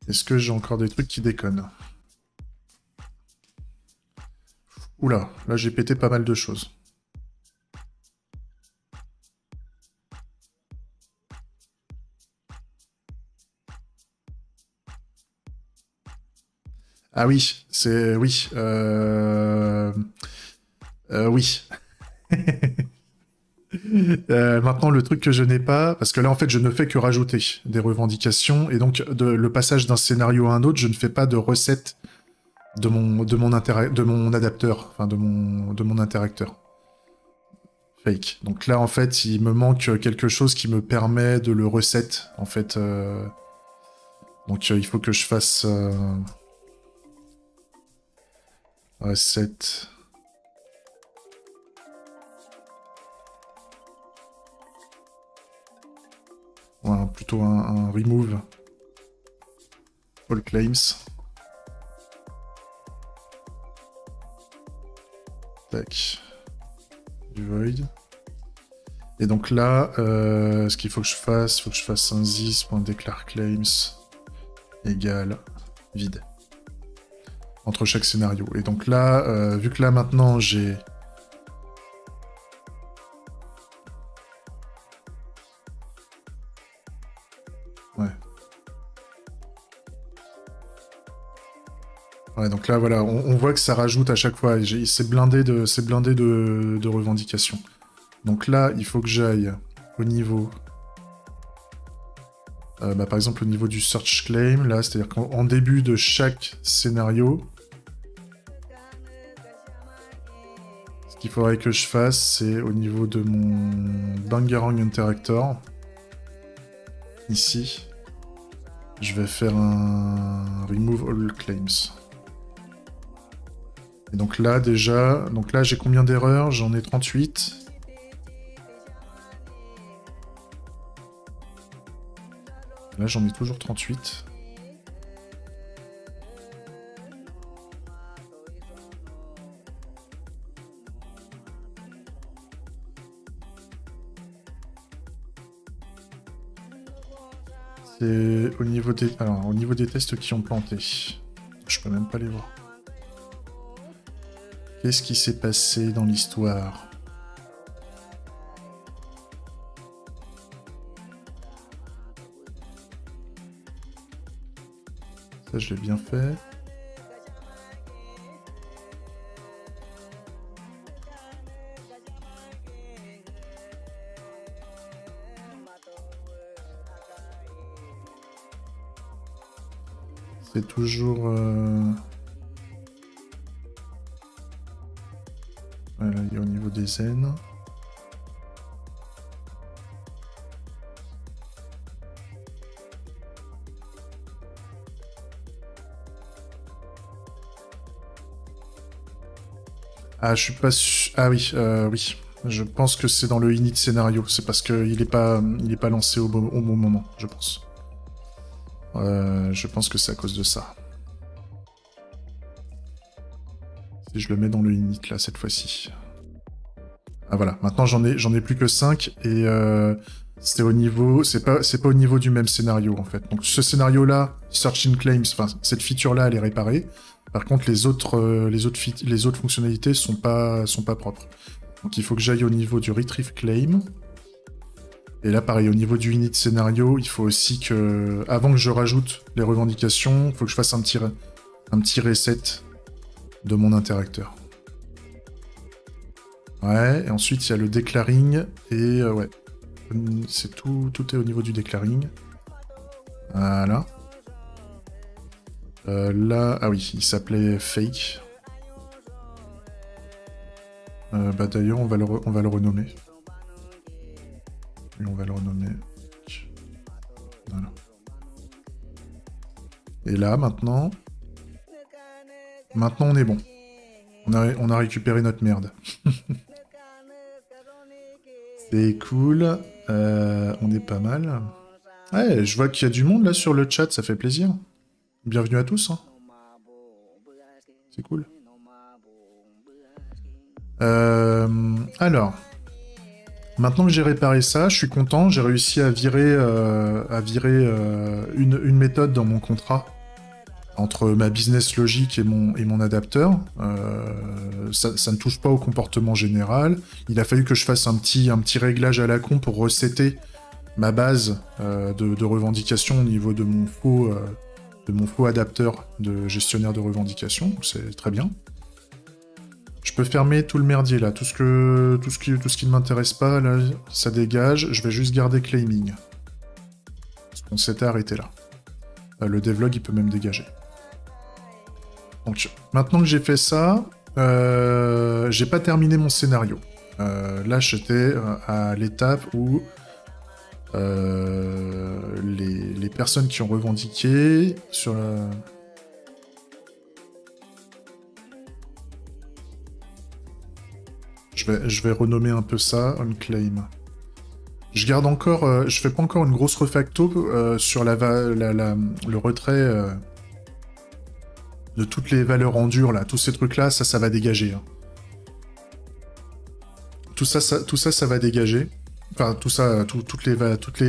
Est-ce que j'ai encore des trucs qui déconnent? Oula, là j'ai pété pas mal de choses. Ah oui, c'est... Oui. Oui. Maintenant, le truc que je n'ai pas, parce que là, en fait, je ne fais que rajouter des revendications, et donc, le passage d'un scénario à un autre, je ne fais pas de recette de mon adapteur, enfin, de mon interacteur. Fake. Donc là, en fait, il me manque quelque chose qui me permet de le reset, en fait. Donc, il faut que je fasse... reset... Voilà, plutôt un remove all claims. Tac. Du void. Et donc là, ce qu'il faut que je fasse, il faut que je fasse un this.declare claims égale vide. Entre chaque scénario. Et donc là, vu que là maintenant j'ai... Ouais. Ouais, donc là, voilà, on voit que ça rajoute à chaque fois. C'est blindé de revendications. Donc là, il faut que j'aille au niveau... par exemple, au niveau du search claim, là, c'est-à-dire qu'en début de chaque scénario, ce qu'il faudrait que je fasse, c'est au niveau de mon Bangarang Interactor, ici, je vais faire un remove all claims. Et donc là, déjà, j'ai combien d'erreurs? J'en ai 38. Là, j'en ai toujours 38. C'est au niveau des... Alors, au niveau des tests qui ont planté. Je peux même pas les voir. Qu'est-ce qui s'est passé dans l'histoire? Ça, je l'ai bien fait. C'est toujours... Voilà, il y a au niveau des zen. Ah, je suis pas sûr... Ah oui, oui. Je pense que c'est dans le init scénario. C'est parce qu'il est pas lancé au bon moment, je pense. Je pense que c'est à cause de ça. Si je le mets dans le init, là, cette fois-ci. Ah voilà, maintenant j'en ai plus que 5, et c'est au niveau... C'est pas au niveau du même scénario, en fait. Donc ce scénario-là, Search in Claims, enfin, cette feature-là, elle est réparée. Par contre, les autres fonctionnalités sont pas propres. Donc il faut que j'aille au niveau du Retrieve Claim. Et là, pareil, au niveau du init scénario, il faut aussi que... Avant que je rajoute les revendications, il faut que je fasse un petit reset de mon interacteur. Ouais, et ensuite il y a le declaring, et ouais. C'est tout est au niveau du declaring. Voilà. Là, ah oui, il s'appelait Fake. Bah d'ailleurs, on va le renommer. Et on va le renommer. Voilà. Et là, maintenant, on est bon. On a récupéré notre merde. C'est cool. On est pas mal. Ouais, je vois qu'il y a du monde là sur le chat, ça fait plaisir. Bienvenue à tous. Hein. C'est cool. Alors, maintenant que j'ai réparé ça, je suis content. J'ai réussi à virer, une méthode dans mon contrat entre ma business logic et mon adapteur. Ça ne touche pas au comportement général. Il a fallu que je fasse un petit réglage à la con pour resetter ma base de revendication au niveau de mon faux adapteur de gestionnaire de revendication. C'est très bien. Je peux fermer tout le merdier là, tout ce qui ne m'intéresse pas, là, ça dégage. Je vais juste garder claiming. Parce qu'on s'était arrêté là. Le devlog, il peut même dégager. Donc, maintenant que j'ai fait ça, j'ai pas terminé mon scénario. Là, j'étais à l'étape où les personnes qui ont revendiqué sur la... Je vais renommer un peu ça, on claim. Je garde encore, je fais pas encore une grosse refacto sur le retrait de toutes les valeurs en dur là, tous ces trucs là, ça va dégager. Hein. Tout ça, ça va dégager. Enfin, tout ça, toutes les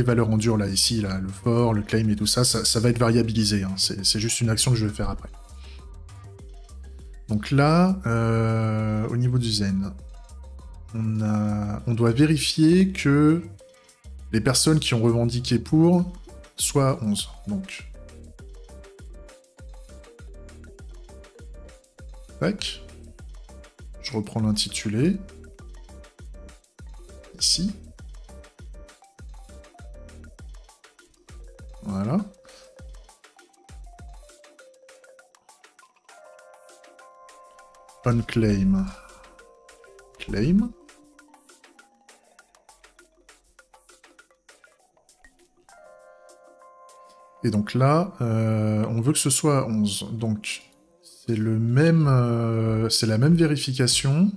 valeurs en dur là, ici, là, le for, le claim et tout ça, ça va être variabilisé. Hein. C'est juste une action que je vais faire après. Donc là, au niveau du zen. On doit vérifier que les personnes qui ont revendiqué pour soient 11. Donc, tac. Je reprends l'intitulé. Ici. Voilà. On claim. Claim. Et donc là, on veut que ce soit 11. Donc, c'est le même, c'est la même vérification.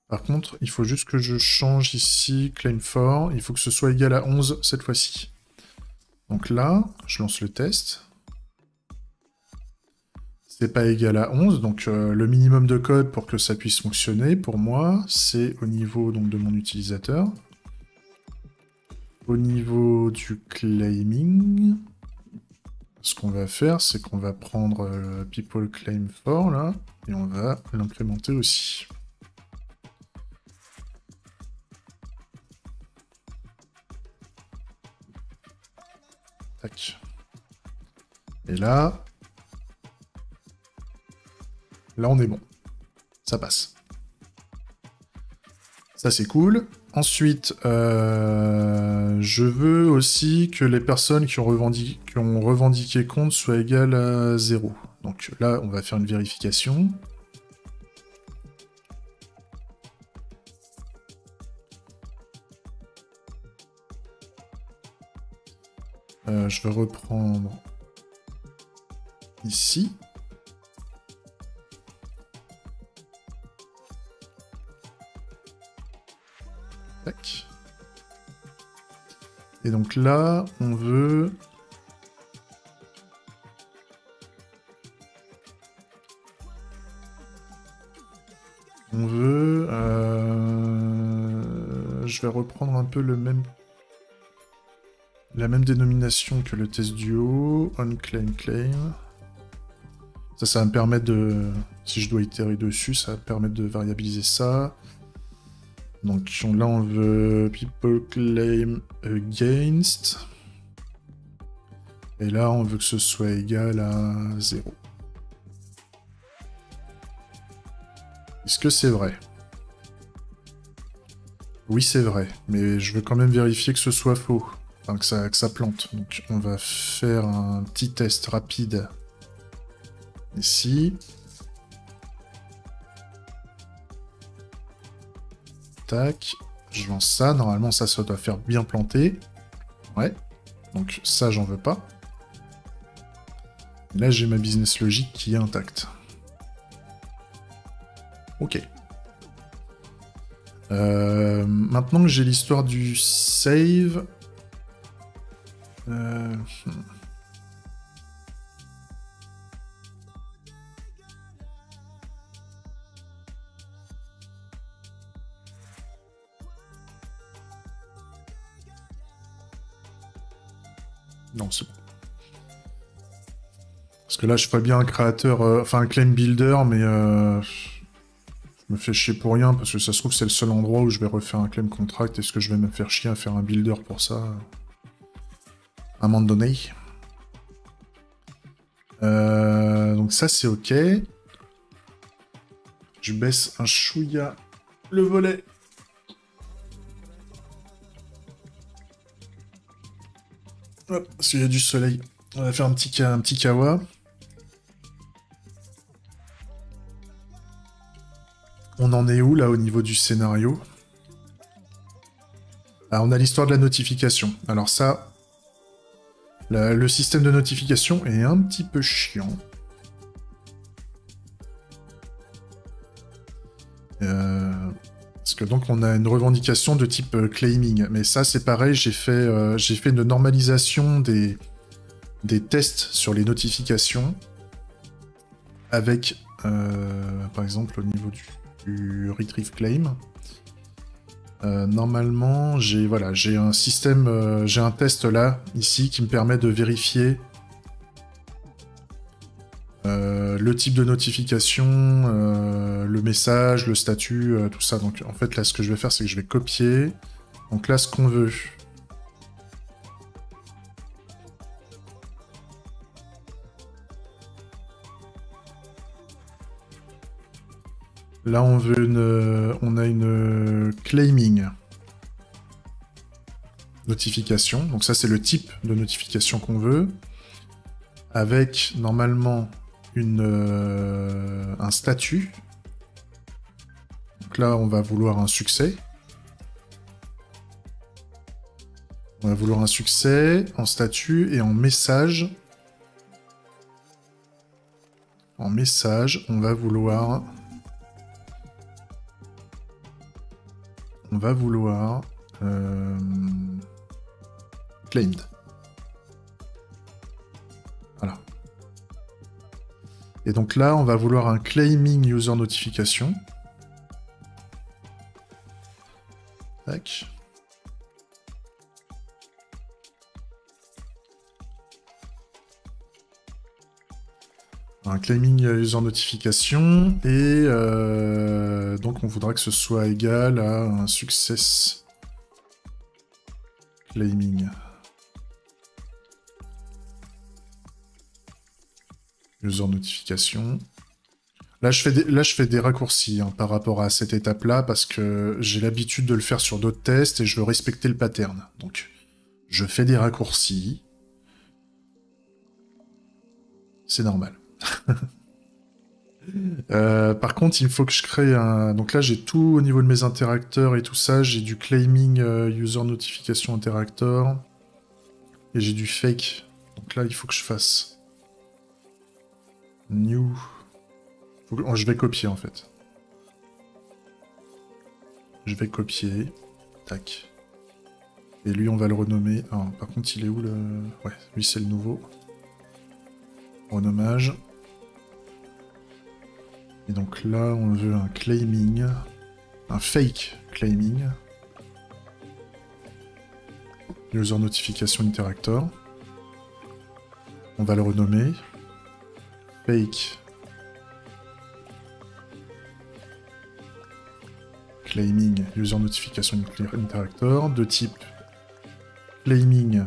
Par contre, il faut juste que je change ici, claim for. Il faut que ce soit égal à 11 cette fois-ci. Donc là, je lance le test. C'est pas égal à 11, donc le minimum de code pour que ça puisse fonctionner, pour moi, c'est au niveau donc, de mon utilisateur. Au niveau du claiming, ce qu'on va faire, c'est qu'on va prendre people claim for, là, et on va l'implémenter aussi. Tac. Et là, on est bon. Ça passe. Ça, c'est cool. Ensuite, je veux aussi que les personnes qui ont revendiqué compte soient égales à 0. Donc là, on va faire une vérification. Je vais reprendre ici. Tac. Et donc là, on veut... Je vais reprendre un peu la même dénomination que le test duo. On-claim, claim. Ça va me permettre de... Si je dois itérer dessus, ça va me permettre de variabiliser ça. Donc là, on veut people claim against. Et là, on veut que ce soit égal à 0. Est-ce que c'est vrai? Oui, c'est vrai. Mais je veux quand même vérifier que ce soit faux. Enfin, que ça plante. Donc on va faire un petit test rapide. Ici. Tac. Je lance ça. Normalement, ça doit faire bien planter. Ouais. Donc ça, j'en veux pas. Là, j'ai ma business logic qui est intacte. Ok. Maintenant que j'ai l'histoire du save... Non, c'est bon. Parce que là, je ferais bien un créateur... enfin, un claim builder, mais... Je me fais chier pour rien, parce que ça se trouve, c'est le seul endroit où je vais refaire un claim contract. Est-ce que je vais me faire chier à faire un builder pour ça à un moment donné? Donc ça, c'est ok. Je baisse un chouïa le volet. Hop, parce qu'il y a du soleil. On va faire un petit kawa. On en est où, là, au niveau du scénario? Ah, on a l'histoire de la notification. Alors ça... Le système de notification est un petit peu chiant. Parce que donc on a une revendication de type claiming. Mais ça, c'est pareil, j'ai fait une normalisation des tests sur les notifications avec, par exemple, au niveau du retrieve claim. Normalement, j'ai un système, j'ai un test là, ici, qui me permet de vérifier le type de notification, le message, le statut, tout ça. Donc en fait, là, ce que je vais faire, c'est que je vais copier. Donc là, ce qu'on veut... Là, on a une claiming notification. Donc ça, c'est le type de notification qu'on veut. Avec, normalement, un statut. Donc là, on va vouloir un succès. On va vouloir un succès en statut et en message. En message, on va vouloir... claimed. Voilà. Et donc là, on va vouloir un claiming user notification. Tac. Un claiming user notification et donc on voudra que ce soit égal à un success claiming user notification. Là, je fais des raccourcis hein, par rapport à cette étape-là, parce que j'ai l'habitude de le faire sur d'autres tests et je veux respecter le pattern. Donc, je fais des raccourcis. C'est normal. Par contre, il faut que je crée un... Donc là, j'ai tout au niveau de mes interacteurs et tout ça. J'ai du claiming user notification interactor. Et j'ai du fake. Donc là, il faut que je fasse... New... Oh, je vais copier, en fait. Je vais copier. Tac. Et lui, on va le renommer... Ah, par contre, il est où, le... Ouais, lui, c'est le nouveau. Renommage. Et donc là, on veut un claiming, un fake claiming, user notification interactor. On va le renommer fake claiming user notification interactor de type claiming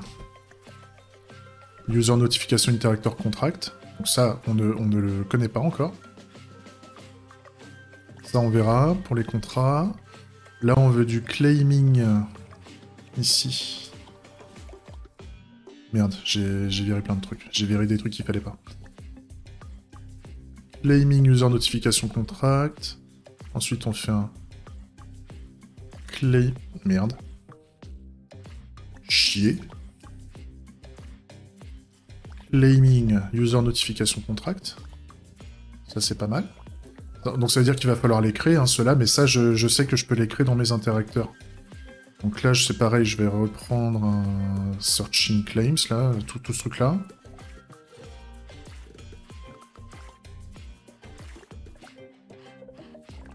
user notification interactor contract. Donc ça, on ne le connaît pas encore. Ça, on verra pour les contrats. Là, on veut du claiming ici. Merde, j'ai viré plein de trucs. J'ai viré des trucs qu'il fallait pas. Claiming user notification contract. Ensuite, on fait un claim... Merde. Chier. Claiming user notification contract. Ça, c'est pas mal. Donc ça veut dire qu'il va falloir les créer, hein, ceux-là, mais ça, je sais que je peux les créer dans mes interacteurs. Donc là, c'est pareil, je vais reprendre un searching claims, là, tout ce truc-là.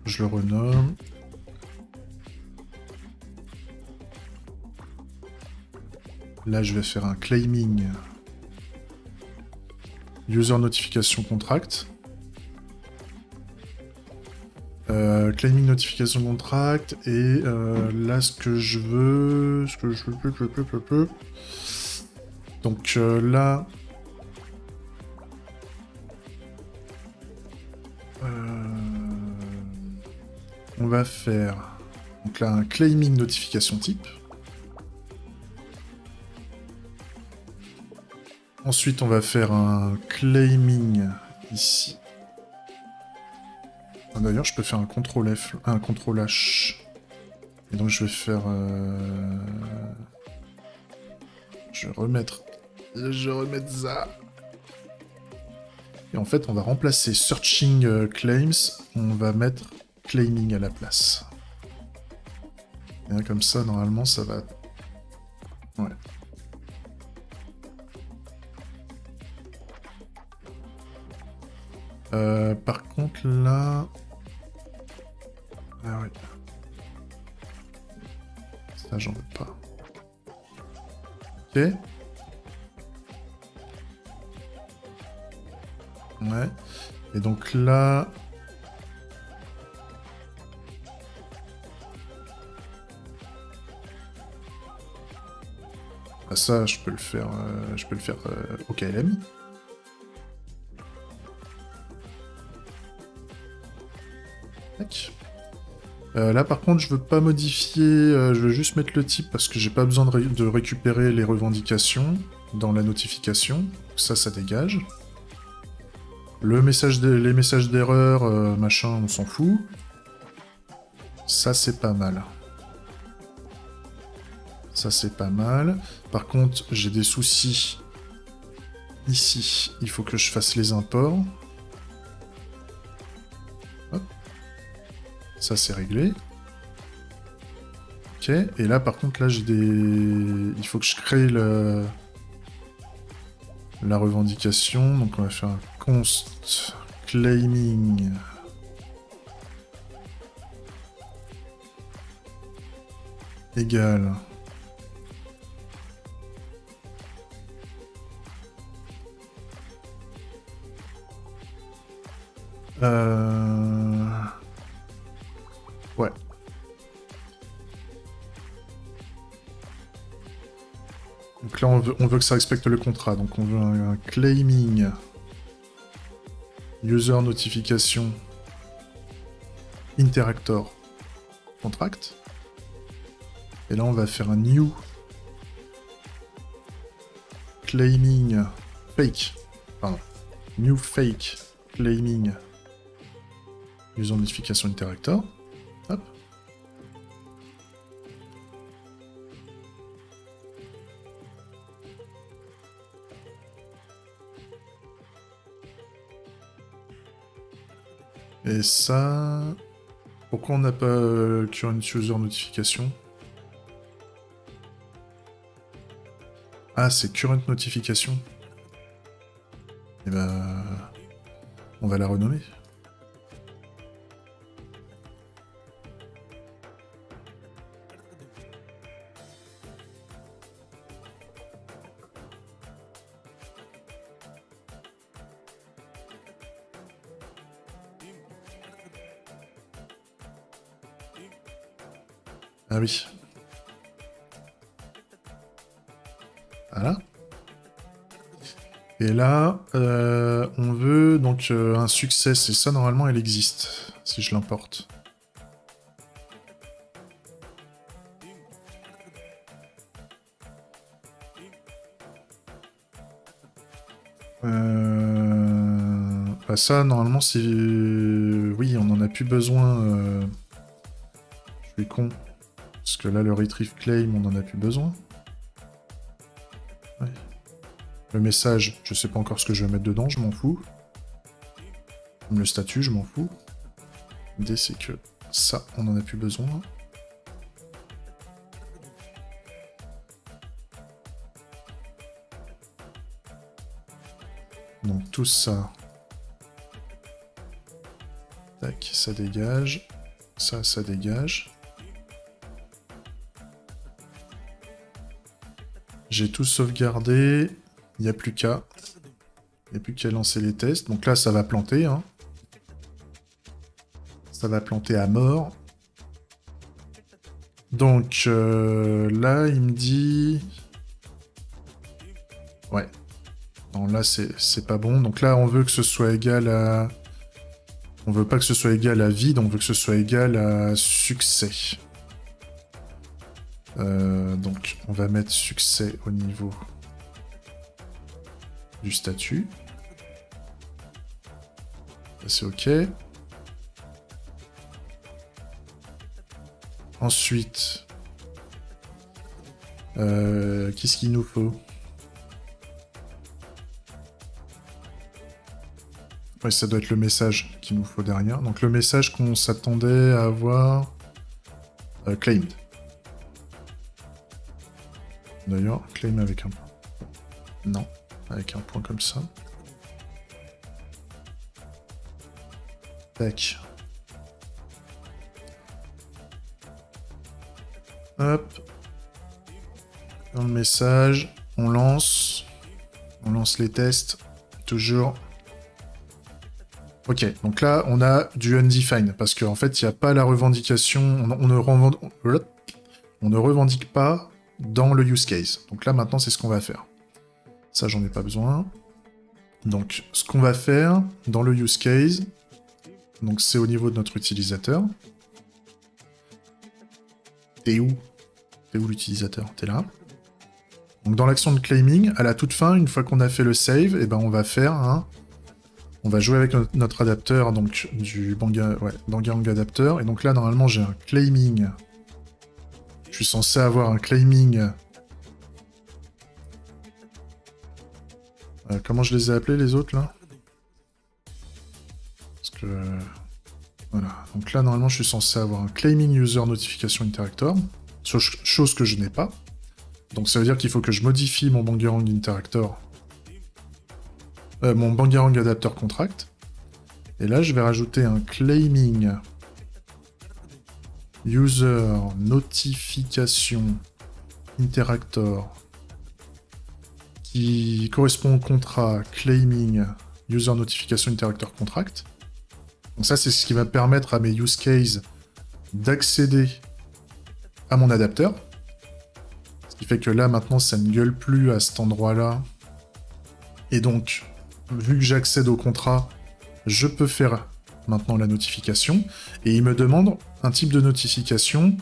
Je le renomme. Là, je vais faire un claiming user notification contract. Claiming notification contract, et là, ce que je veux... Donc là... on va faire... Donc là, un claiming notification type. Ensuite, on va faire un claiming ici. D'ailleurs, je peux faire un CTRL F, un CTRL H. Et donc, je vais faire... Je vais remettre ça. Et en fait, on va remplacer searching claims. On va mettre claiming à la place. Et là, comme ça, normalement, ça va... Ouais. Par contre, là... Ah oui. Ça, j'en veux pas. Ok. Ouais. Et donc là... Ah, ça, je peux le faire au KLM. Là par contre je veux pas modifier, je veux juste mettre le type parce que j'ai pas besoin de récupérer les revendications dans la notification, ça dégage. Les messages d'erreur, machin, on s'en fout. Ça c'est pas mal. Ça c'est pas mal. Par contre j'ai des soucis ici, il faut que je fasse les imports. Ça, c'est réglé. Ok, et là, par contre, là, j'ai des... Il faut que je crée la revendication. Donc, on va faire un const claiming égal... Ouais. Donc là, on veut que ça respecte le contrat. Donc on veut un claiming user notification interactor contract. Et là, on va faire un new claiming fake. Pardon. New fake claiming user notification interactor. Hop. Et ça... Pourquoi on n'a pas current user notification? Ah, c'est current notification. Et ben... On va la renommer. Ah oui. Voilà. Et là, on veut donc un succès. C'est ça, normalement, elle existe, si je l'importe. Bah ça, normalement, c'est... Oui, on en a plus besoin. Je suis con. Parce que là, le retrieve claim, on en a plus besoin. Ouais. Le message, je sais pas encore ce que je vais mettre dedans, je m'en fous. Comme le statut, je m'en fous. L'idée, c'est que ça, on en a plus besoin. Donc tout ça. Tac, ça dégage. Ça dégage. J'ai tout sauvegardé. Il n'y a plus qu'à. Il n'y a plus qu'à lancer les tests. Donc là, ça va planter. Hein. Ça va planter à mort. Donc là, il me dit... Ouais. Non, là, c'est pas bon. Donc là, on veut que ce soit égal à... On veut pas que ce soit égal à vide, on veut que ce soit égal à succès. Donc, on va mettre succès au niveau du statut. C'est OK. Ensuite, qu'est-ce qu'il nous faut? Ouais, ça doit être le message qu'il nous faut derrière. Donc le message qu'on s'attendait à avoir... claimed. D'ailleurs, claim avec un point. Non, avec un point comme ça. Tac. Hop. Dans le message, on lance les tests, toujours. Ok, donc là, on a du undefined, parce qu'en fait, il n'y a pas la revendication, on ne revendique pas dans le use case. Donc là, maintenant, c'est ce qu'on va faire. Ça, j'en ai pas besoin. Donc, ce qu'on va faire dans le use case, donc c'est au niveau de notre utilisateur. T'es où? T'es où l'utilisateur? T'es là. Donc dans l'action de claiming, à la toute fin, une fois qu'on a fait le save, eh ben on va faire un... On va jouer avec notre adapteur, donc du Bangarang adapteur. Et donc là, normalement, j'ai un claiming. Je suis censé avoir un claiming... comment je les ai appelés, les autres, là? Parce que... Voilà. Donc là, normalement, je suis censé avoir un claiming user notification interactor. Chose que je n'ai pas. Donc ça veut dire qu'il faut que je modifie mon Bangarang interactor. Mon Bangarang adapter contract. Et là, je vais rajouter un claiming user notification interactor qui correspond au contrat claiming user notification interactor contract. Donc ça, c'est ce qui va permettre à mes use cases d'accéder à mon adapteur. Ce qui fait que là, maintenant, ça ne gueule plus à cet endroit-là. Et donc, vu que j'accède au contrat, je peux faire maintenant la notification, et il me demande un type de notification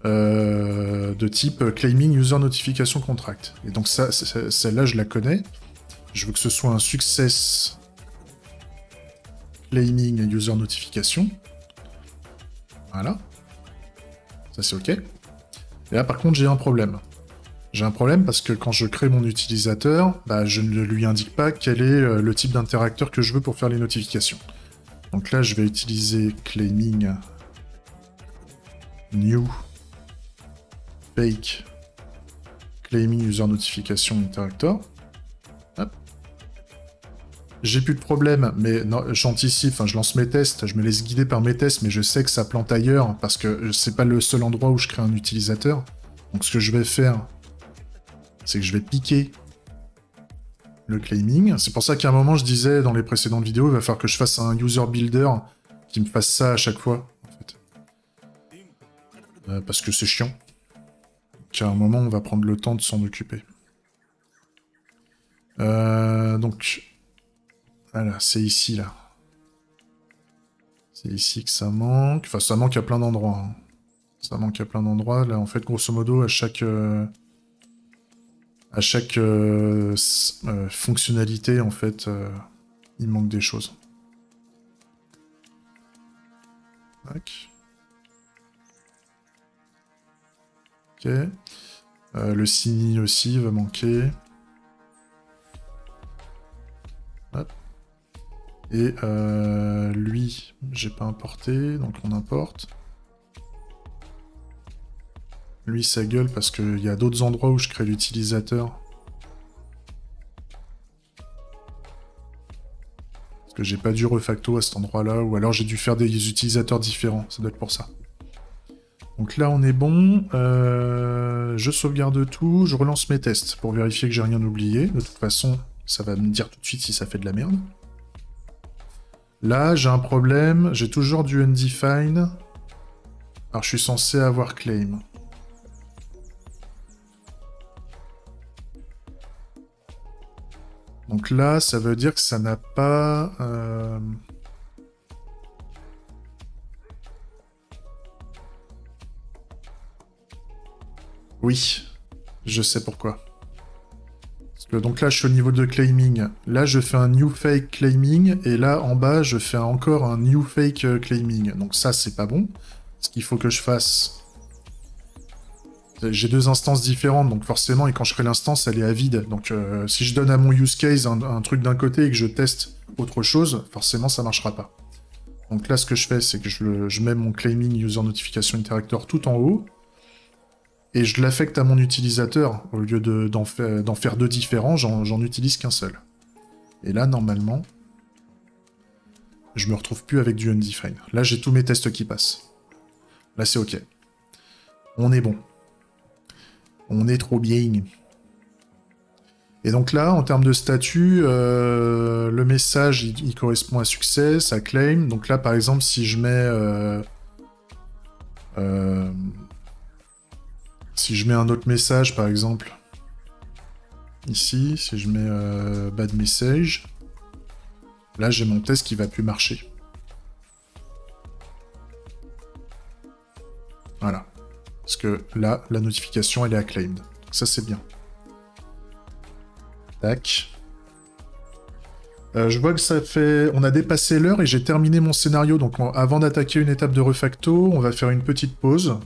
de type Claiming User Notification Contract. Et donc ça, celle-là, je la connais. Je veux que ce soit un success Claiming User Notification. Voilà. Ça, c'est OK. Et là, par contre, j'ai un problème. J'ai un problème parce que quand je crée mon utilisateur, bah, je ne lui indique pas quel est le type d'interacteur que je veux pour faire les notifications. Donc là, je vais utiliser Claiming New Fake Claiming User Notification Interactor. Hop. J'ai plus de problème, mais j'anticipe, enfin je lance mes tests, je me laisse guider par mes tests, mais je sais que ça plante ailleurs, parce que c'est pas le seul endroit où je crée un utilisateur. Donc ce que je vais faire, c'est que je vais piquer le claiming. C'est pour ça qu'à un moment, je disais dans les précédentes vidéos, il va falloir que je fasse un user builder qui me fasse ça à chaque fois, en fait. Parce que c'est chiant. Donc à un moment, on va prendre le temps de s'en occuper. Donc, voilà, c'est ici, là. C'est ici que ça manque. Enfin, ça manque à plein d'endroits. Hein. Ça manque à plein d'endroits. Là, en fait, grosso modo, à chaque fonctionnalité, en fait, il manque des choses. Tac. Ok. Le CINI aussi va manquer. Hop. Et lui, j'ai pas importé, donc on importe. Lui, ça gueule parce qu'il y a d'autres endroits où je crée l'utilisateur. Parce que j'ai pas dû refacto à cet endroit-là, ou alors j'ai dû faire des utilisateurs différents, ça doit être pour ça. Donc là, on est bon. Je sauvegarde tout, je relance mes tests pour vérifier que j'ai rien oublié. De toute façon, ça va me dire tout de suite si ça fait de la merde. Là, j'ai un problème, j'ai toujours du undefined. Alors, je suis censé avoir claim. Donc là, ça veut dire que ça n'a pas... Oui, je sais pourquoi. Parce que donc là, je suis au niveau de claiming. Là, je fais un new fake claiming, et là, en bas, je fais encore un new fake claiming. Donc ça, c'est pas bon. Ce qu'il faut que je fasse... J'ai deux instances différentes, donc forcément, et quand je crée l'instance, elle est à vide. Donc si je donne à mon use case un truc d'un côté et que je teste autre chose, forcément, ça marchera pas. Donc là, ce que je fais, c'est que je mets mon claiming user notification interactor tout en haut, et je l'affecte à mon utilisateur. Au lieu d'en faire deux différents, j'en utilise qu'un seul. Et là, normalement, je me retrouve plus avec du undefined. Là, j'ai tous mes tests qui passent. Là, c'est OK. On est bon. On est trop bien. Et donc là, en termes de statut, le message, il correspond à success, à claim. Donc là, par exemple, si je mets... si je mets un autre message, par exemple, ici, si je mets bad message, là, j'ai mon test qui va plus marcher. Voilà. Parce que là, la notification, elle est acclaimed. Donc ça, c'est bien. Tac. Je vois que ça fait... On a dépassé l'heure et j'ai terminé mon scénario. Donc avant d'attaquer une étape de refacto, on va faire une petite pause.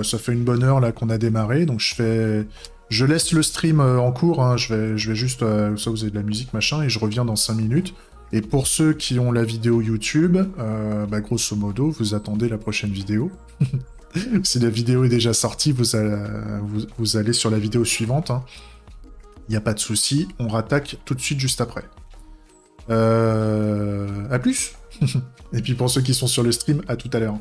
Ça fait une bonne heure là qu'on a démarré. Donc je laisse le stream en cours. Hein. Je vais juste... ça, vous avez de la musique, machin. Et je reviens dans 5 minutes. Et pour ceux qui ont la vidéo YouTube, bah, grosso modo, vous attendez la prochaine vidéo. Si la vidéo est déjà sortie, vous allez sur la vidéo suivante. Hein. Il n'y a pas de souci, on rattaque tout de suite juste après. À plus. Et puis pour ceux qui sont sur le stream, à tout à l'heure.